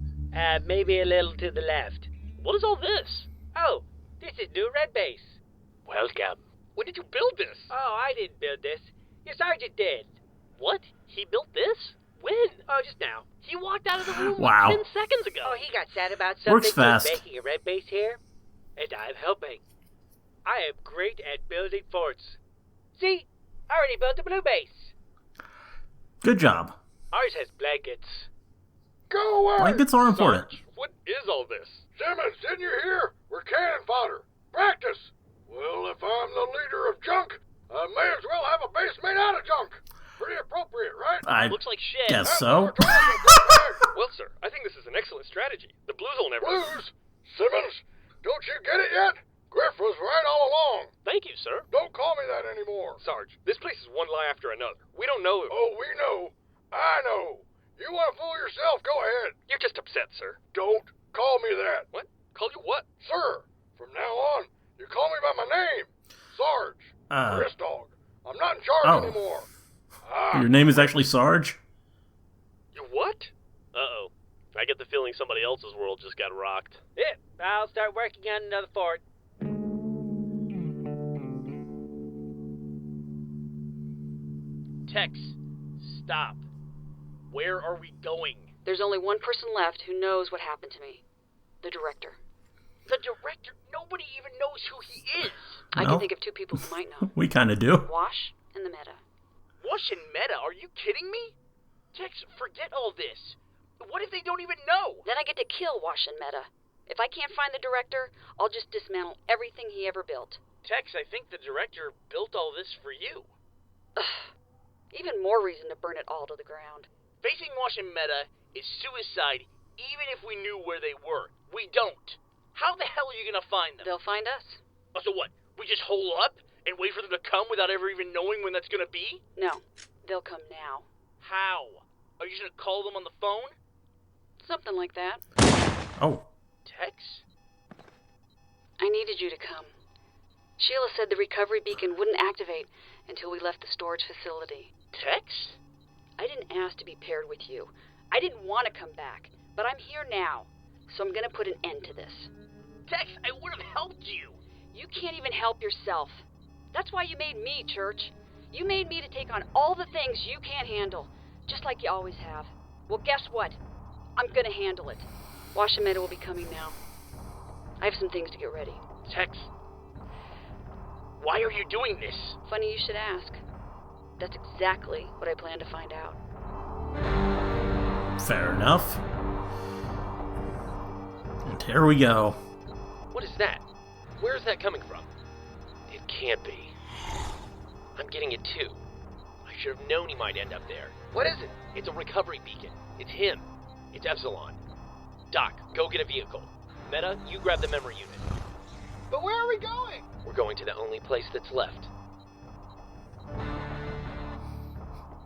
Maybe a little to the left. What is all this? Oh, this is new red base. Welcome. When did you build this? Oh, I didn't build this. Your sergeant did. What? He built this? When? Oh, just now. He walked out of the room Wow. like 10 seconds ago. Oh, he got sad about something. Works fast. He's making a red base here, and I'm helping. I am great at building forts. See? I already built a blue base. Good job. Ours has blankets. Go away! Blankets are important. Sarge, what is all this? Simmons, didn't you hear? We're cannon fodder. Practice. Well, if I'm the leader of junk, I may as well have a base made out of junk. Pretty appropriate, right? I Looks like shit. guess That's so. what we're talking about. Well, sir, I think this is an excellent strategy. The Blues will never... Blues? Simmons, don't you get it yet? Griff was right all along. Thank you, sir. Don't call me that anymore. Sarge, this place is one lie after another. We don't know... Oh, we know. I know. You want to fool yourself, go ahead. You're just upset, sir. Don't call me that. What? Call you what? Sir, from now on, you call me by my name. Sarge. Chris Dog. I'm not in charge anymore. Your name is actually Sarge? You what? Uh-oh. I get the feeling somebody else's world just got rocked. Yeah, I'll start working on another fort. Tex, stop. Where are we going? There's only one person left who knows what happened to me. The director. The director? Nobody even knows who he is. I No. can think of 2 people who might know. We kind of do. Wash and the Meta. Wash and Meta? Are you kidding me? Tex, forget all this. What if they don't even know? Then I get to kill Wash and Meta. If I can't find the director, I'll just dismantle everything he ever built. Tex, I think the director built all this for you. Ugh. Even more reason to burn it all to the ground. Facing Wash and Meta is suicide even if we knew where they were. We don't. How the hell are you gonna find them? They'll find us. Oh, so what? We just hole up and wait for them to come without ever even knowing when that's gonna be? No, they'll come now. How? Are you just gonna call them on the phone? Something like that. Oh. Tex? I needed you to come. Sheila said the recovery beacon wouldn't activate until we left the storage facility. Tex? I didn't ask to be paired with you. I didn't want to come back, but I'm here now, so I'm gonna put an end to this. Tex, I would have helped you. You can't even help yourself. That's why you made me, Church. You made me to take on all the things you can't handle, just like you always have. Well, guess what? I'm gonna handle it. Wash and Meta will be coming now. I have some things to get ready. Tex, why are you doing this? Funny you should ask. That's exactly what I plan to find out. Fair enough. Here we go. What is that? Where is that coming from? It can't be. I'm getting it too. I should have known he might end up there. What is it? It's a recovery beacon. It's him. It's Epsilon. Doc, go get a vehicle. Meta, you grab the memory unit. But where are we going? We're going to the only place that's left.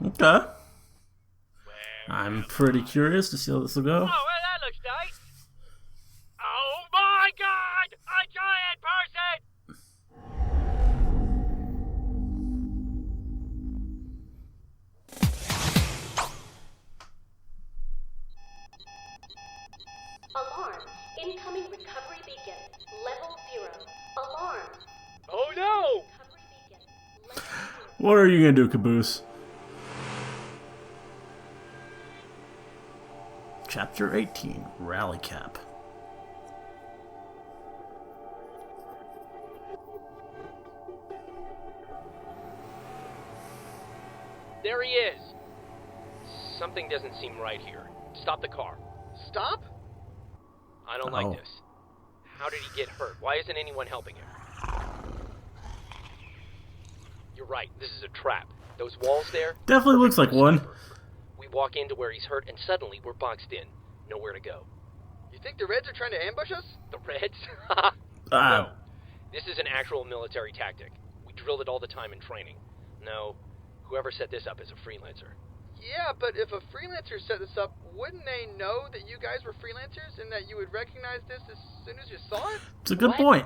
Okay. I'm pretty curious to see how this will go. Oh, well, that looks nice. Oh my God! A giant person! Alarm. Incoming recovery beacon. Level 0. Alarm. Oh no! Recovery beacon. Level 0. What are you gonna do, Caboose? Chapter 18, Rally Cap. There he is! Something doesn't seem right here. Stop the car. Stop? I don't like this. How did he get hurt? Why isn't anyone helping him? You're right, this is a trap. Those walls there? Definitely looks like one. We walk into where he's hurt and suddenly we're boxed in. Nowhere to go. You think the Reds are trying to ambush us? The Reds? Ah. No. This is an actual military tactic. We drilled it all the time in training. No, whoever set this up is a freelancer. Yeah, but if a freelancer set this up, wouldn't they know that you guys were freelancers and that you would recognize this as soon as you saw it? It's a good point.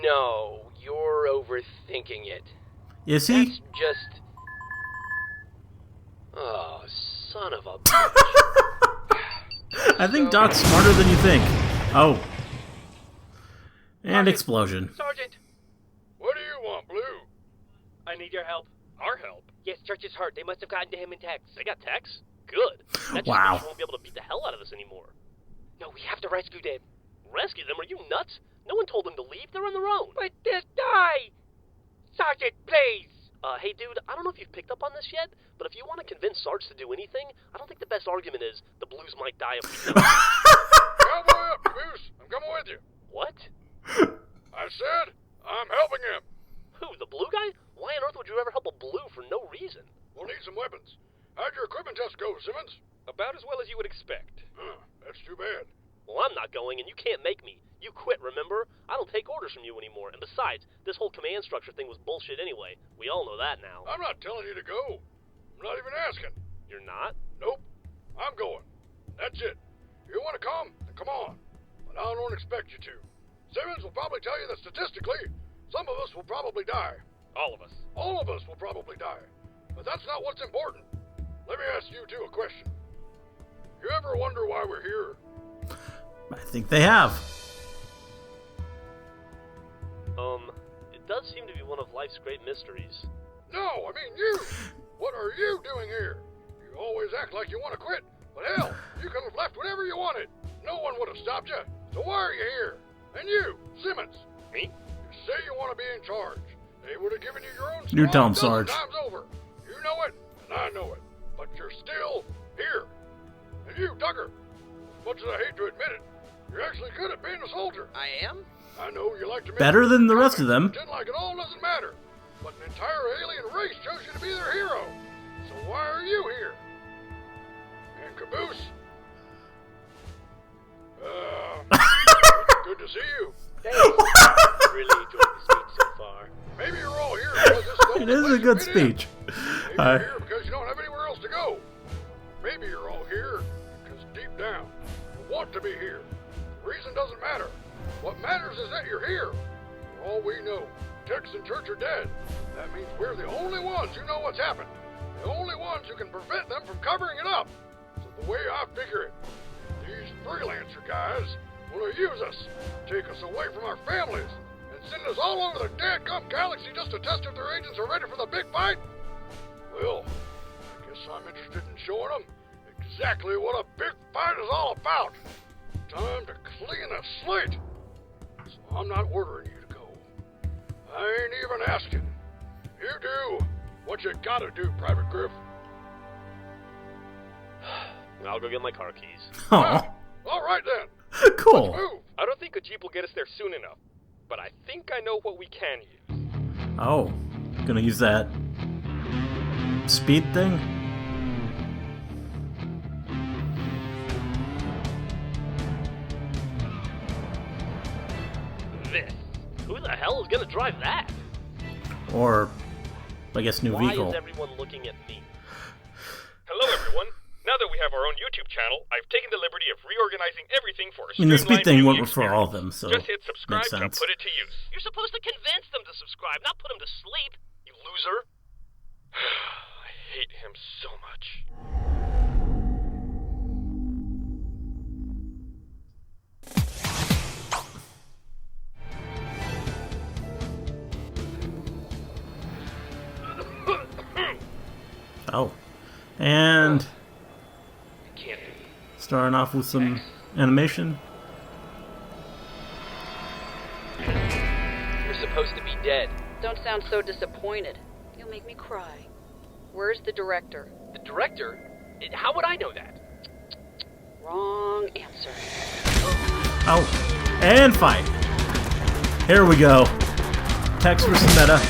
No, you're overthinking it. Is he? That's just... Oh, son of a... I think Doc's smarter than you think. Oh. And explosion. Sergeant, What do you want, Blue? I need your help. Our help? Yes, Church is hurt. They must have gotten to him in text. They got Tex? Good. That just Wow. means you won't be able to beat the hell out of us anymore. No, we have to rescue them. Rescue them? Are you nuts? No one told them to leave. They're on their own. But this guy! Sergeant, please! Hey, dude, I don't know if you've picked up on this yet, but if you want to convince Sarge to do anything, I don't think the best argument is the Blues might die if we don't. Cowboy up, Caboose. I'm coming with you. What? I said I'm helping him. Who, the Blue guy? Why on earth would you ever help a Blue for no reason? We'll need some weapons. How'd your equipment test go, Simmons? About as well as you would expect. That's too bad. Well, I'm not going, and you can't make me. You quit, remember? I don't take orders from you anymore, and besides, this whole command structure thing was bullshit anyway. We all know that now. I'm not telling you to go. I'm not even asking. You're not? Nope. I'm going. That's it. You want to come? Then come on. But I don't expect you to. Simmons will probably tell you that statistically, some of us will probably die. All of us. All of us will probably die. But that's not what's important. Let me ask you two a question. You ever wonder why we're here? I think they have. It does seem to be one of life's great mysteries. No, I mean you. What are you doing here? You always act like you want to quit. But hell, you could have left whenever you wanted. No one would have stopped you. So why are you here? And you, Simmons. Me? You say you want to be in charge. They would have given you your own You squad tell 'em, a dozen Sarge. times over. You know it, and I know it. But you're still here. And you, Tucker, as much as I hate to admit it, you're actually good at being a soldier. I am? I know you like to make Better than the rest of them. pretend like it all doesn't matter. But an entire alien race chose you to be their hero. So why are you here? And Caboose? Good to see you. Thanks. I really enjoyed the speech so far. Maybe you're all here because this is It is a good speech. Maybe you're here because you don't have anywhere else to go. Maybe you're all here because deep down you want to be here. The reason doesn't matter. What matters is that you're here. For all we know, Tex and Church are dead. That means we're the only ones who know what's happened. The only ones who can prevent them from covering it up. So the way I figure it, these freelancer guys want to use us, take us away from our families, and send us all over the dadgum galaxy just to test if their agents are ready for the big fight? Well, I guess I'm interested in showing them exactly what a big fight is all about. Time to clean the slate. So I'm not ordering you to go. I ain't even asking. You do what you gotta do, Private Griff. I'll go get my car keys. Aw. All right then. Cool. Move! I don't think a jeep will get us there soon enough, but I think I know what we can use. Oh, gonna use that speed thing? This. Who the hell is gonna drive that? Or, I guess, new Why vehicle. is everyone looking at me? Hello, everyone. Now that we have our own YouTube channel, I've taken the liberty of reorganizing everything for a I mean, the streamlined speed thing viewing went for experience. all of them, so Just hit subscribe makes to sense. put it to use. You're supposed to convince them to subscribe, not put them to sleep, you loser. I hate him so much. Oh. And Can't be. starting off with some animation. You're supposed to be dead. Don't sound so disappointed. You'll make me cry. Where's the director? The director? How would I know that? Wrong answer. Oh. And fight. Here we go. Tex versus Meta.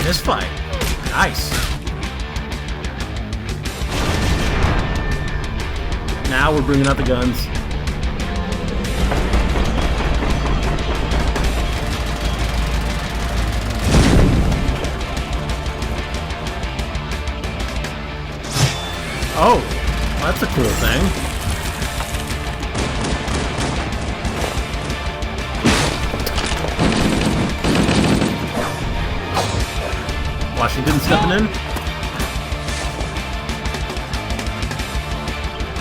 This fight. Nice. Now we're bringing out the guns. Oh, that's a cool thing. Washington stepping in.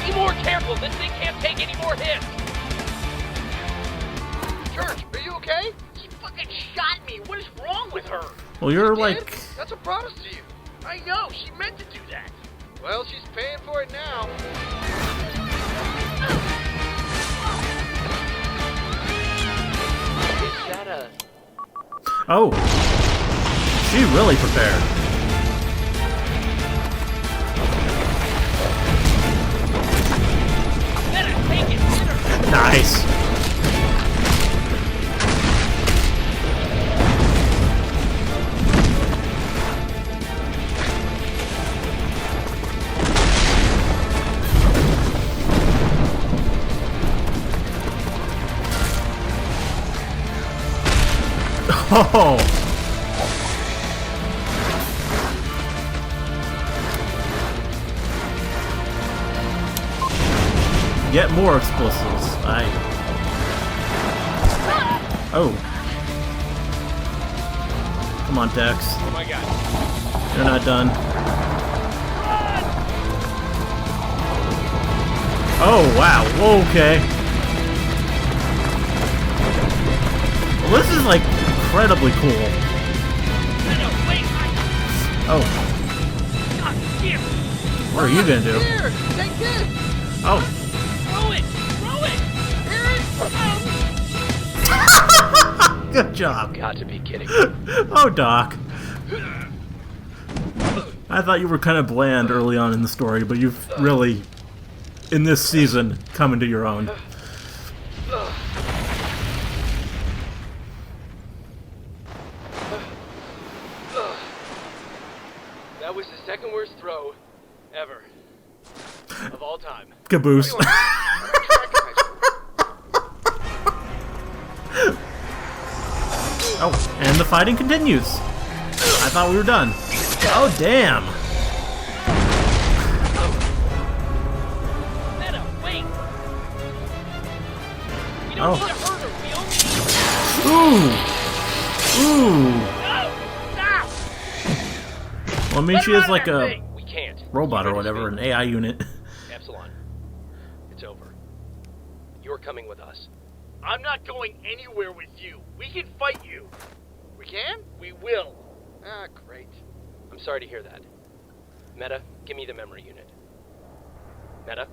Be more careful. This thing can't take any more hits. Church, are you okay? She fucking shot me. What is wrong with her? Well, you're Did? like... That's what brought us to you. I know. She meant to do that. Well, she's paying for it now. Is that a... Oh. She really prepared. Better take it. Hit her. Nice. Oh. Get more explosives. Oh. Come on, Dex. Oh my god. You're not done. Oh, wow. Okay. Well, this is, like, incredibly cool. No, wait. Oh. God damn. What are you gonna do? Here, take this. Oh. Throw it. Throw it. Here it. Good job. Got to be kidding. Oh, Doc. I thought you were kind of bland early on in the story, but you've really, in this season, come into your own. That was the second worst throw ever. Of all time. Caboose. Oh, and the fighting continues. I thought we were done. Oh, damn. Meta, wait. We don't Oh. need to hurt her. We only need Ooh. Ooh. No! Stop! Well, I mean, she is like a We can't. robot or whatever, an AI unit. Epsilon. It's over. You're coming with us. I'm not going anywhere with you. We can fight you. We can? We will. Ah, great. I'm sorry to hear that. Meta, give me the memory unit. Meta?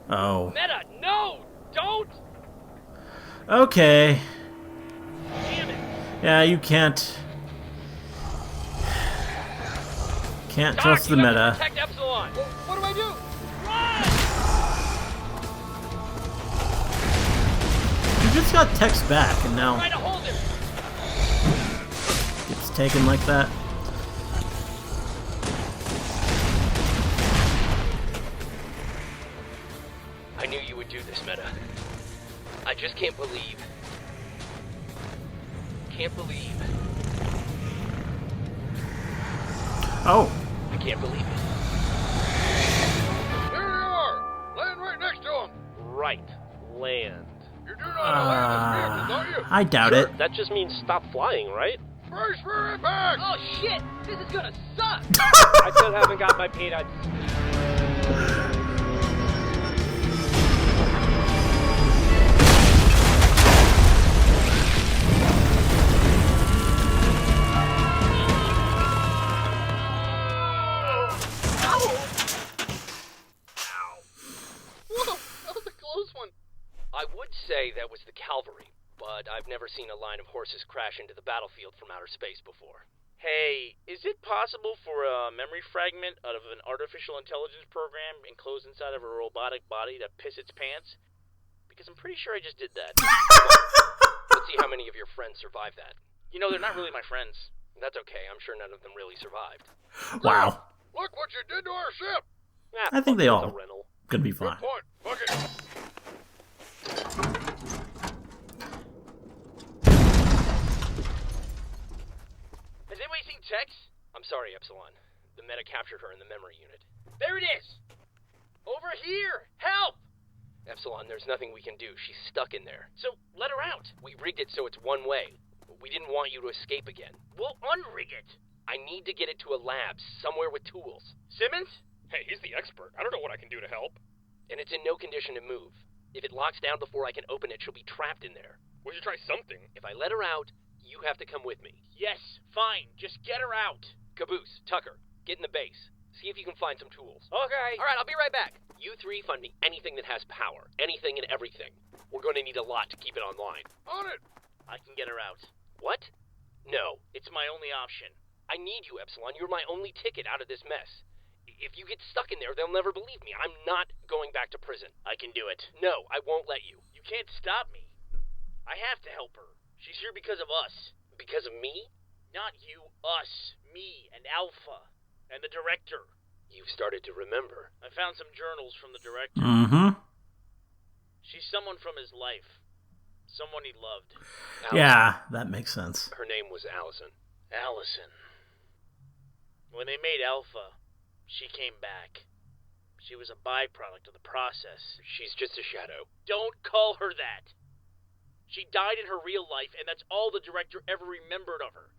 Oh. Meta, no! Don't! Okay. Damn it. Yeah, you can't. Can't Doc, trust the you have meta. to protect Epsilon. Well, what do I do? You just got text back, and now Try to hold him. it's taken like that. I knew you would do this, Meta. I just can't believe. Can't believe. Oh, I can't believe it. There you are! Laying right next to him! Right. Land. You do know how to land this vehicle, don't you? I doubt it. That just means stop flying, right? Brace for impact! Oh shit! This is gonna suck! I still haven't got my peanuts. Whoa, that was a close one. I would say that was the cavalry, but I've never seen a line of horses crash into the battlefield from outer space before. Hey, is it possible for a memory fragment out of an artificial intelligence program enclosed inside of a robotic body to piss its pants? Because I'm pretty sure I just did that. Let's see how many of your friends survive that. You know, they're not really my friends. That's okay, I'm sure none of them really survived. Wow. Look what you did to our ship! I think they It's all a rental. could be Good fine. point. Fuck it. Has anybody seen Tex? I'm sorry, Epsilon. The meta captured her in the memory unit. There it is! Over here! Help! Epsilon, there's nothing we can do. She's stuck in there. So, let her out. We rigged it so it's one way. We didn't want you to escape again. We'll unrig it. I need to get it to a lab, somewhere with tools. Simmons? Hey, he's the expert. I don't know what I can do to help. And it's in no condition to move. If it locks down before I can open it, she'll be trapped in there. We should try something. If I let her out, you have to come with me. Yes, fine. Just get her out. Caboose, Tucker, get in the base. See if you can find some tools. Okay. All right, I'll be right back. You three find me anything that has power. Anything and everything. We're going to need a lot to keep it online. On it! I can get her out. What? No. It's my only option. I need you, Epsilon. You're my only ticket out of this mess. If you get stuck in there, they'll never believe me. I'm not going back to prison. I can do it. No, I won't let you. You can't stop me. I have to help her. She's here because of us. Because of me? Not you, us. Me and Alpha. And the director. You've started to remember. I found some journals from the director. Mm-hmm. She's someone from his life. Someone he loved. Allison. Yeah, that makes sense. Her name was Allison. Allison. When they made Alpha, she came back. She was a byproduct of the process. She's just a shadow. Don't call her that. She died in her real life, and that's all the director ever remembered of her.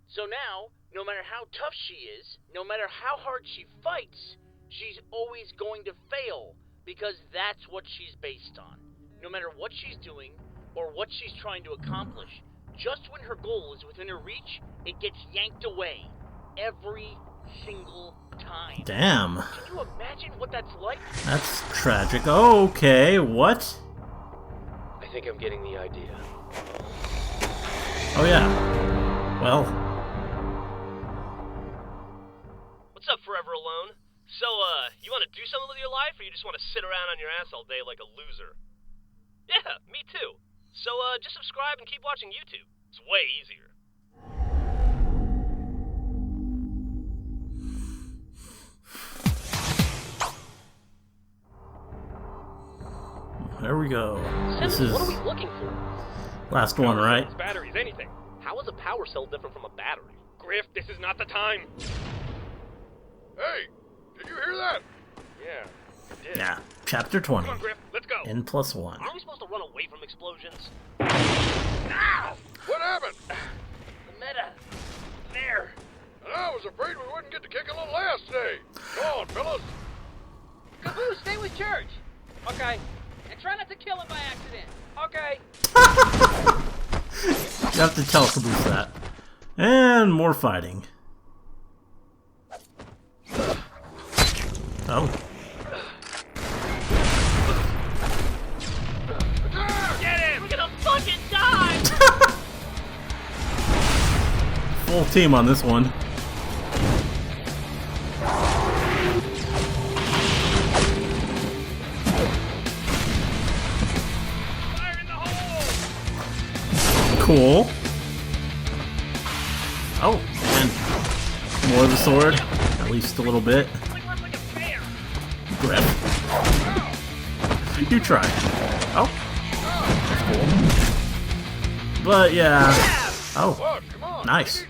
So now, no matter how tough she is, no matter how hard she fights, she's always going to fail, because that's what she's based on. No matter what she's doing, or what she's trying to accomplish, just when her goal is within her reach, it gets yanked away. Every single time. Damn. Can you imagine what that's like? That's tragic. Okay, what? I think I'm getting the idea. Oh yeah. Well, What's up, Forever Alone? So, you want to do something with your life, or you just want to sit around on your ass all day like a loser? Yeah, me too. So, just subscribe and keep watching YouTube. It's way easier. there we go. This Simmons, is what are we looking for? last one, right? Batteries, anything. How is a power cell different from a battery? Griff, this is not the time. Hey, did you hear that? Yeah, I did. Yeah. Chapter 20. Come on, Griff, let's go. N+1. Aren't we supposed to run away from explosions? Ow! What happened? The meta. There. I was afraid we wouldn't get to kick a little ass today. Come on, fellas. Caboose, stay with Church. Okay. And try not to kill him by accident. Okay. You have to tell Caboose that. And more fighting. Oh. Get him! We're gonna fucking die! Full team on this one. cool. Oh, and more of the sword. At least a little bit. Grip. You try. Oh. That's cool. But yeah. Oh. Nice.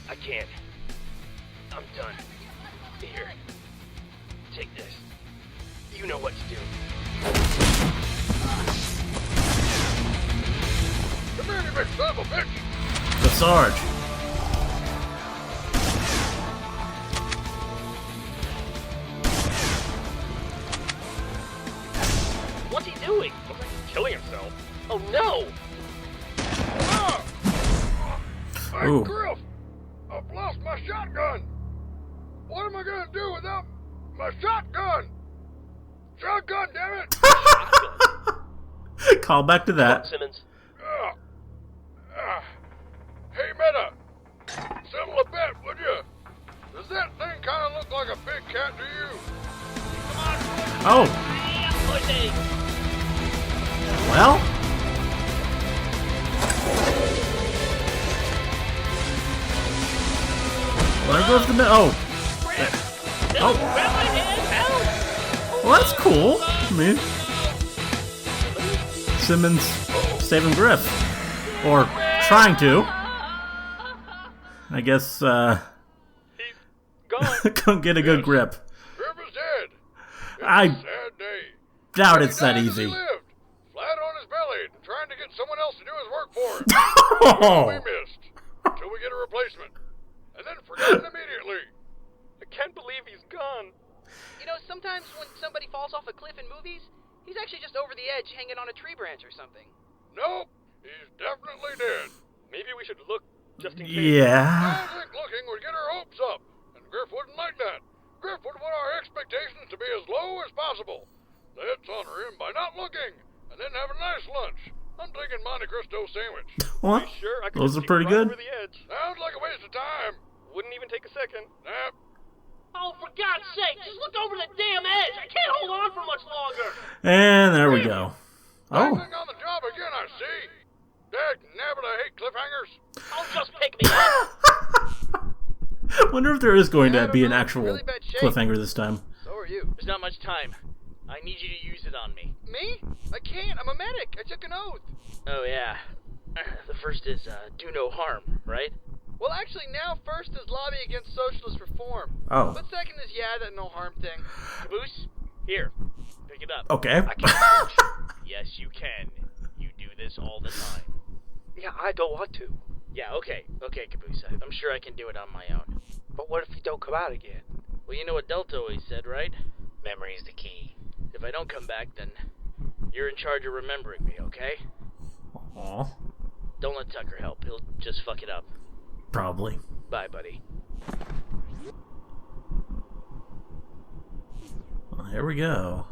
I can't. I'm done. Here. Take this. You know what to do. Come here, you big son of a bitch! The Sarge. What's he doing? Looks like he's killing himself. Oh no! Hey, Ooh. Griff! I've lost my shotgun! What am I gonna do without my shotgun? Shotgun, damn it! Call back to that. Simmons. Hey, Meta! Settle a bet, would you? Does that thing kind of look like a big cat to you? Oh. Well. There goes the oh. Oh. Well, that's cool. I mean, Simmons saving Griff, or trying to. I guess. He's gone. Can't get a good grip. Griff is dead. It's I a sad day. doubt it's that He died as he easy. lived, flat on his belly, trying to get someone else to do his work for him. Oh. We missed. Until we get a replacement. And then forgotten immediately. I can't believe he's gone. You know, sometimes when somebody falls off a cliff in movies, he's actually just over the edge hanging on a tree branch or something. Nope. He's definitely dead. Maybe we should look just in case. Yeah. I think looking would get our hopes up. And Griff wouldn't like that. Griff would want our expectations to be as low as possible. Let's honor him by not looking, and then have a nice lunch. I'm thinking Monte Cristo sandwich. What? Sure, I could Those just are pretty right good. over the edge. Sounds like a waste of time. Wouldn't even take a second. Nah. Oh, for God's sake, just look over the damn edge. I can't hold on for much longer. And there we go. Oh. Back on the job again, I see. Dag nabbit, I hate cliffhangers. Oh, just pick me up. Wonder if there is going to be an You're in actual really bad shape. cliffhanger this time. So are you. There's not much time. I need you to use it on me. Me? I can't. I'm a medic. I took an oath. Oh, yeah. The first is, do no harm, right? Well, actually, now first is lobby against socialist reform. Oh. But second is, yeah, that no harm thing. Caboose, here. Pick it up. Okay. I can search. Yes, you can. You do this all the time. Yeah, I don't want to. Yeah, okay, Caboose. I'm sure I can do it on my own. But what if you don't come out again? Well, you know what Delta always said, right? Memory's the key. If I don't come back, then you're in charge of remembering me, okay? Aw. Don't let Tucker help. He'll just fuck it up. Probably. Bye, buddy. Well, here we go.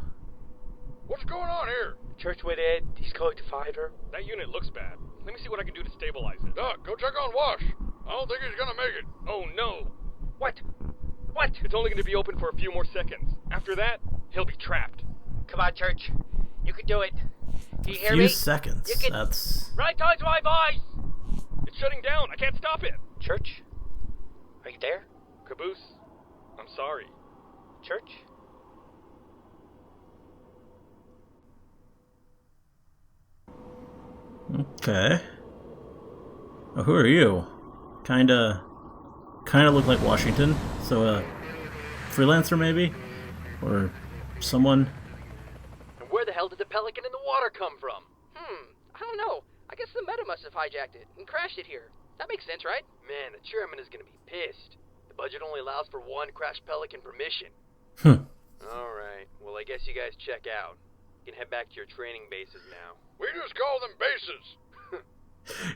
What's going on here? Church went in. He's going to find her. That unit looks bad. Let me see what I can do to stabilize it. Doc, go check on Wash. I don't think he's gonna make it. Oh no! What? What? It's only going to be open for a few more seconds. After that, he'll be trapped. Come on, Church. You can do it. Do you hear Few me? seconds. You can- That's. Right towards my voice. It's shutting down. I can't stop it. Church? Are you there? Caboose, I'm sorry. Church? Okay. Oh, who are you? Kinda look like Washington. So a freelancer maybe? Or someone? And where the hell did the pelican in the water come from? I don't know. I guess the meta must have hijacked it and crashed it here. That makes sense, right? Man, the chairman is gonna be pissed. The budget only allows for one crashed pelican per mission. Alright, well I guess you guys check out. You can head back to your training bases now. We just call them bases.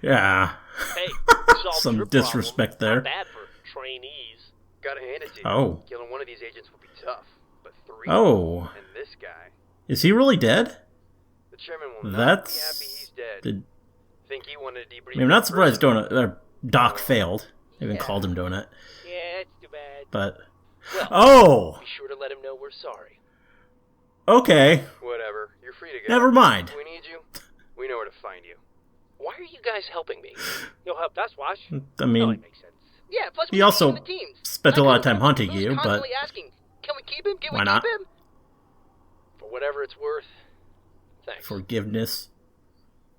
Yeah. Hey, Some disrespect there. Not bad for trainees. Gotta hand it to you. Oh. Killing one of these agents would be tough, but three. Oh. And this guy. Is he really dead? The chairman will not That's. be happy he's dead. Did... Think he wanted to debrief. I mean, I'm not surprised Doc failed. They even called him Donut. Yeah, it's too bad. But. Well, Oh! be sure to let him know we're sorry. Okay. Whatever. You're free to go. Never mind. If we need you, we know where to find you. Why are you guys helping me? You'll help us, Wash. I No, mean, it makes sense. Yeah, plus he we also the teams. spent a lot of time hunting Lou's you, but constantly asking, can we keep him? Can why we not? keep him? For whatever it's worth. Thanks. Forgiveness.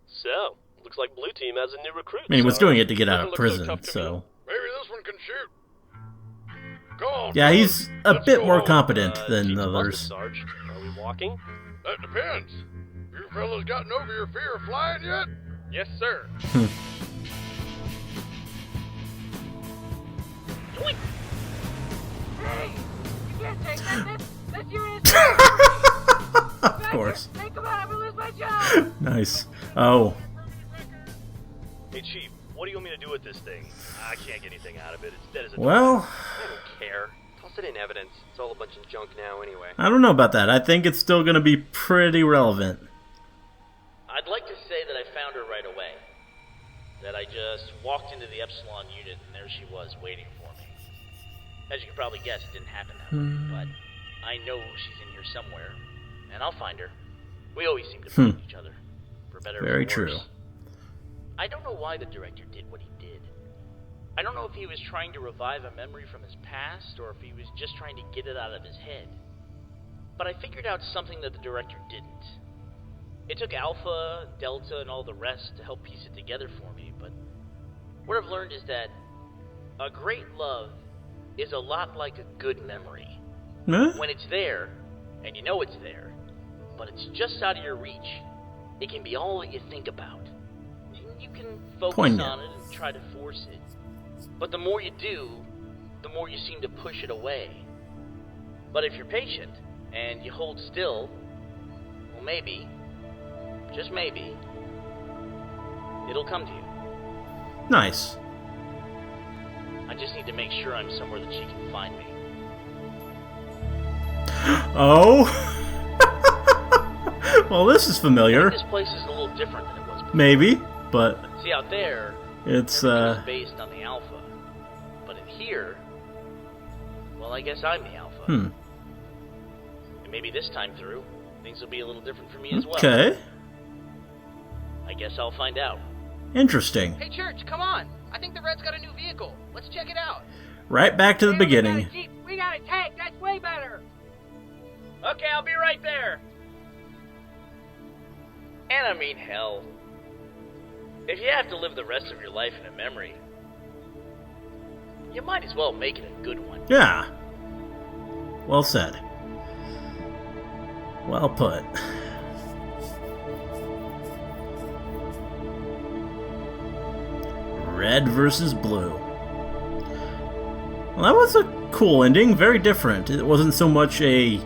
So, looks like Blue Team has a new recruit. I mean, he was doing it to get out Doesn't of look prison, tough to me. so... Maybe this one can shoot. Go on. Yeah, fellas. he's a Let's bit go more home. competent Chief than Bucket others. Sarge, are we walking? That depends. You fellas gotten over your fear of flying yet? Yes, sir. Hey, you can't take that. That's your Of course. Hey, come on, I'm gonna lose my job. Nice. Oh, Hey, Chief, what do you want me to do with this thing? I can't get anything out of it. It's dead as a well, I don't care. Toss it in evidence. It's all a bunch of junk now anyway. I don't know about that. I think it's still going to be pretty relevant. I'd like to say that I found her right away. That I just walked into the Epsilon unit and there she was waiting for me. As you can probably guess, it didn't happen that way, but I know she's in here somewhere, and I'll find her. We always seem to find each other, for better or Very for true. worse. I don't know why the director did what he did. I don't know if he was trying to revive a memory from his past, or if he was just trying to get it out of his head. But I figured out something that the director didn't. It took Alpha, Delta, and all the rest to help piece it together for me, but what I've learned is that a great love is a lot like a good memory. Huh? When it's there, and you know it's there, but it's just out of your reach, it can be all that you think about. You can focus Poignant. on it and try to force it. But the more you do, the more you seem to push it away. But if you're patient, and you hold still, well maybe, just maybe, it'll come to you. Nice. I just need to make sure I'm somewhere that she can find me. Oh? Well, this is I familiar. think this place is a little different than it was before. Maybe, but See, out there, it's, everything is based on the alpha. But in here, well, I guess I'm the alpha. And maybe this time through, things will be a little different for me as well. Okay. I guess I'll find out. Interesting. Hey, Church, come on. I think the Red's got a new vehicle. Let's check it out. Right back to the Hey, we got beginning. a Jeep. We got a tank. That's way better. Okay, I'll be right there. And I mean, hell. If you have to live the rest of your life in a memory, you might as well make it a good one. Yeah. Well said. Well put. Red versus Blue. Well, that was a cool ending. Very different. It wasn't so much a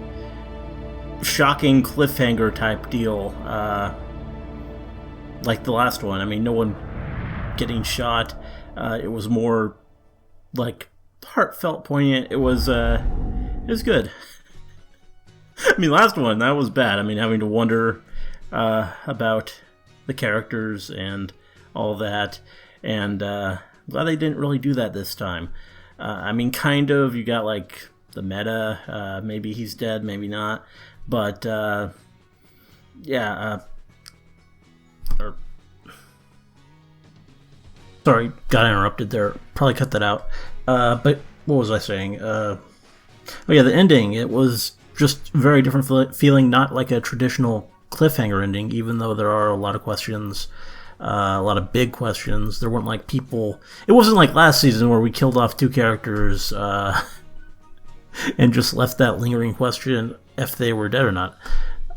shocking cliffhanger type deal like the last one. I mean, no one getting shot. It was more like heartfelt, poignant. It was good. I mean, last one, that was bad. I mean, having to wonder about the characters and all that. And glad they didn't really do that this time. I mean, kind of. You got like the meta. Maybe he's dead, maybe not. But yeah. Sorry, got interrupted there. Probably cut that out. But what was I saying? Oh yeah, the ending. It was just very different feeling. Not like a traditional cliffhanger ending, even though there are a lot of questions. A lot of big questions. There weren't like people. It wasn't like last season where we killed off two characters and just left that lingering question if they were dead or not.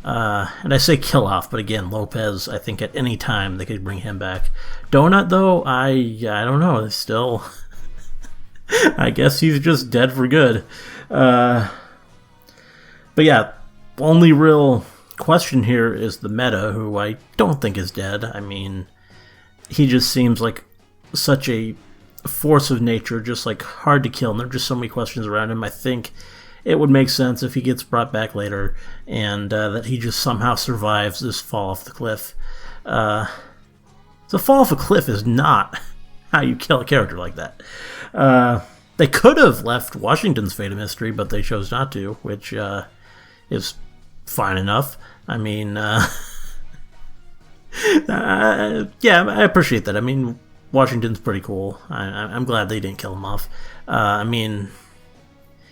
And I say kill off, but again, Lopez, I think at any time they could bring him back. Donut, though, I don't know. Still, I guess he's just dead for good. But yeah, only real question here is the meta, who I don't think is dead. I mean, he just seems like such a force of nature, just like hard to kill, and there are just so many questions around him. I think it would make sense if he gets brought back later, and that he just somehow survives this fall off the cliff. The fall off a cliff is not how you kill a character like that. They could have left Washington's fate a mystery, but they chose not to, which is fine enough. I mean, Yeah, I appreciate that. I mean, Washington's pretty cool. I'm glad they didn't kill him off. I mean,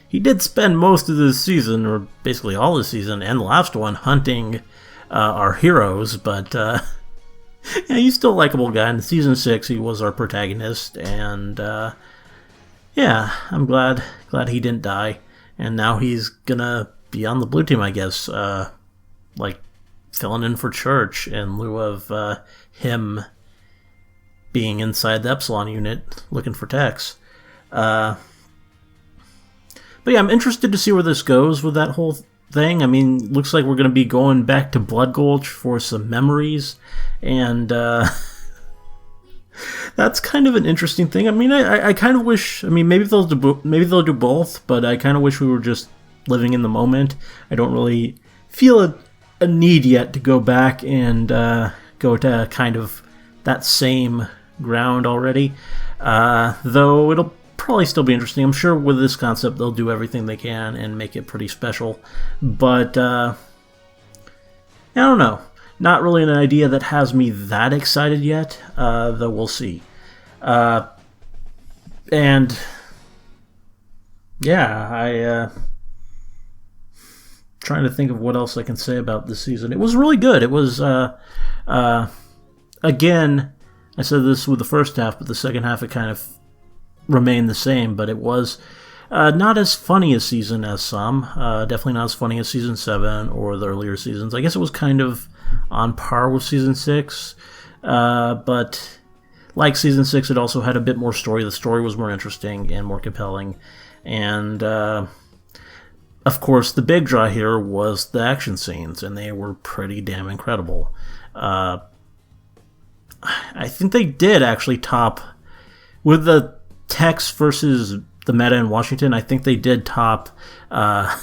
he did spend most of this season, or basically all this season, and the last one, hunting our heroes, but yeah, he's still a likable guy. In season 6, he was our protagonist, and yeah, I'm glad he didn't die. And now he's gonna be on the blue team, I guess, like filling in for Church in lieu of him being inside the Epsilon unit looking for Tex. But yeah, I'm interested to see where this goes with that whole thing. I mean, looks like we're going to be going back to Blood Gulch for some memories, and that's kind of an interesting thing. I mean, I kind of wish. I mean, maybe they'll do both, but I kind of wish we were just living in the moment. I don't really feel a need yet to go back and go to kind of that same ground already. Though it'll probably still be interesting. I'm sure with this concept they'll do everything they can and make it pretty special. But I don't know. Not really an idea that has me that excited yet, though we'll see. And yeah, trying to think of what else I can say about this season. It was really good. It was, again, I said this with the first half, but the second half it kind of remained the same, but it was not as funny a season as some. Definitely not as funny as season 7 or the earlier seasons. I guess it was kind of on par with season 6, but like season 6, it also had a bit more story. The story was more interesting and more compelling, and of course the big draw here was the action scenes, and they were pretty damn incredible. I think they did actually top, with the Tex versus the meta in Washington, I think they did top the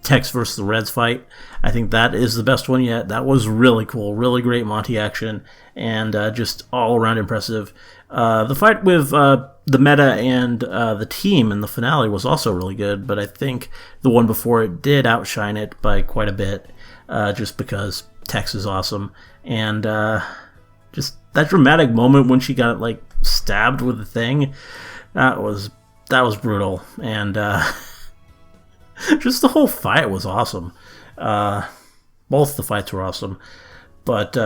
Tex versus the Reds fight. I think that is the best one yet. That was really cool, really great Monty action, and just all around impressive. The fight with the meta and the team in the finale was also really good, but I think the one before it did outshine it by quite a bit, just because Tex is awesome. And just that dramatic moment when she got like stabbed with the thing, that was brutal. And just the whole fight was awesome. Both the fights were awesome. But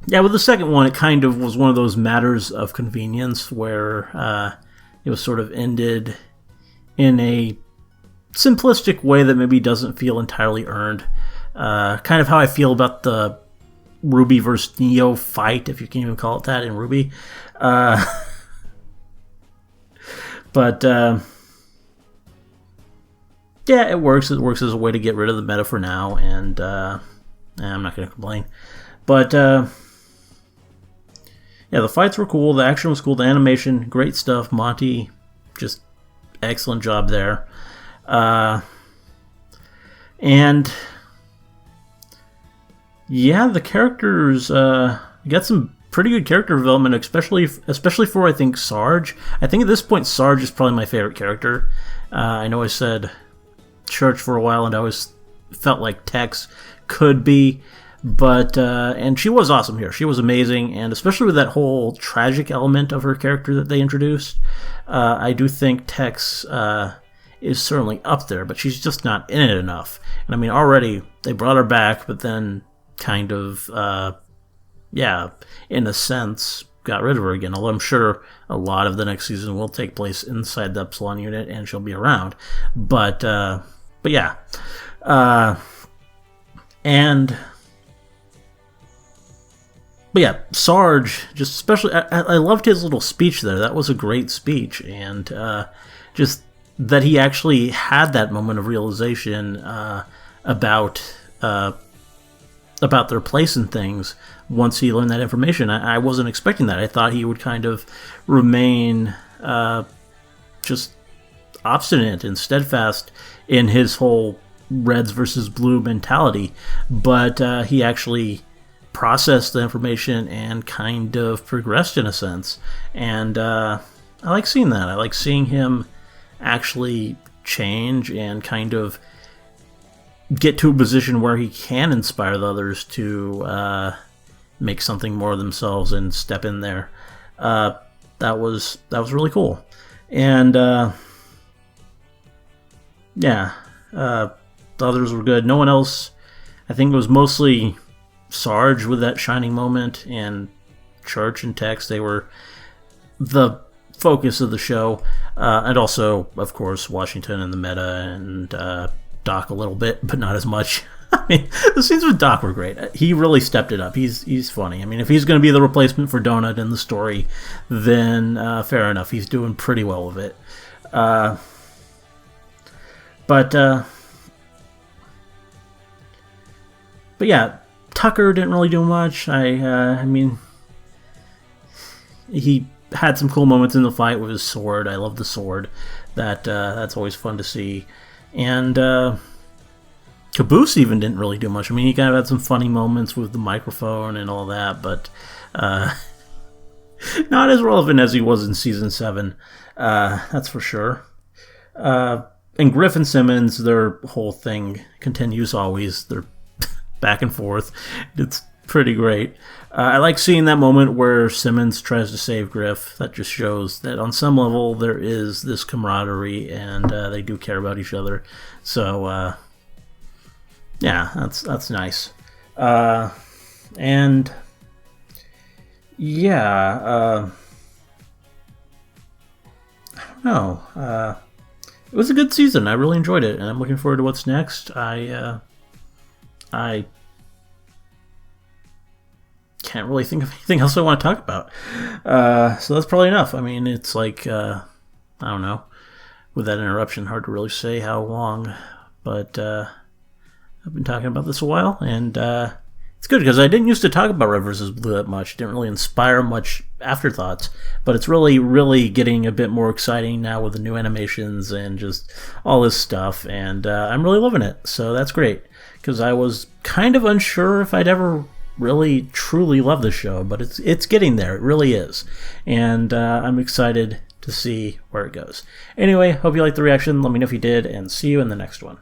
yeah, with the second one, it kind of was one of those matters of convenience where it was sort of ended in a simplistic way that maybe doesn't feel entirely earned. Kind of how I feel about the Ruby versus Neo fight, if you can even call it that, in Ruby. But yeah, it works. It works as a way to get rid of the meta for now, and I'm not going to complain. But yeah, the fights were cool. The action was cool. The animation, great stuff. Monty, just excellent job there. And yeah, the characters got some pretty good character development, especially for, I think, Sarge. I think at this point Sarge is probably my favorite character. I know I said Church for a while, and I always felt like Tex could be, but and she was awesome here. She was amazing, and especially with that whole tragic element of her character that they introduced, I do think Tex is certainly up there, but she's just not in it enough. And I mean, already they brought her back, but then kind of, yeah, in a sense, got rid of her again. Although I'm sure a lot of the next season will take place inside the Epsilon unit, and she'll be around. But yeah, but yeah, Sarge, just especially, I loved his little speech there. That was a great speech, and just that he actually had that moment of realization about their place in things once he learned that information. I wasn't expecting that. I thought he would kind of remain just obstinate and steadfast in his whole Reds versus Blue mentality, but he actually processed the information and kind of progressed in a sense. And I like seeing that. I like seeing him actually change and kind of get to a position where he can inspire the others to make something more of themselves and step in there. That was really cool. And the others were good. No one else. I think it was mostly Sarge with that shining moment, and Church and Tex. They were the focus of the show, and also, of course, Washington and the meta, and Doc a little bit, but not as much. I mean, the scenes with Doc were great. He really stepped it up. He's funny. I mean, if he's going to be the replacement for Donut in the story, then fair enough. He's doing pretty well with it. But yeah, Tucker didn't really do much. I mean, he had some cool moments in the fight with his sword. I love the sword. That's always fun to see. And Caboose even didn't really do much. I mean, he kind of had some funny moments with the microphone and all that, but not as relevant as he was in Season 7. That's for sure. And Griff and Simmons, their whole thing continues always. They're back and forth. It's pretty great. I like seeing that moment where Simmons tries to save Griff. That just shows that on some level there is this camaraderie, and they do care about each other. So, yeah, that's nice. And yeah, I don't know. It was a good season. I really enjoyed it, and I'm looking forward to what's next. I can't really think of anything else I want to talk about. So that's probably enough. I mean, it's like, I don't know, with that interruption, hard to really say how long, but I've been talking about this a while, and it's good because I didn't used to talk about Red vs. Blue that much. It didn't really inspire much afterthoughts, but it's really, really getting a bit more exciting now with the new animations and just all this stuff, and I'm really loving it, so that's great, because I was kind of unsure if I'd ever really truly love the show, but it's getting there. It really is, and I'm excited to see where it goes. Anyway, hope you liked the reaction. Let me know if you did, and see you in the next one.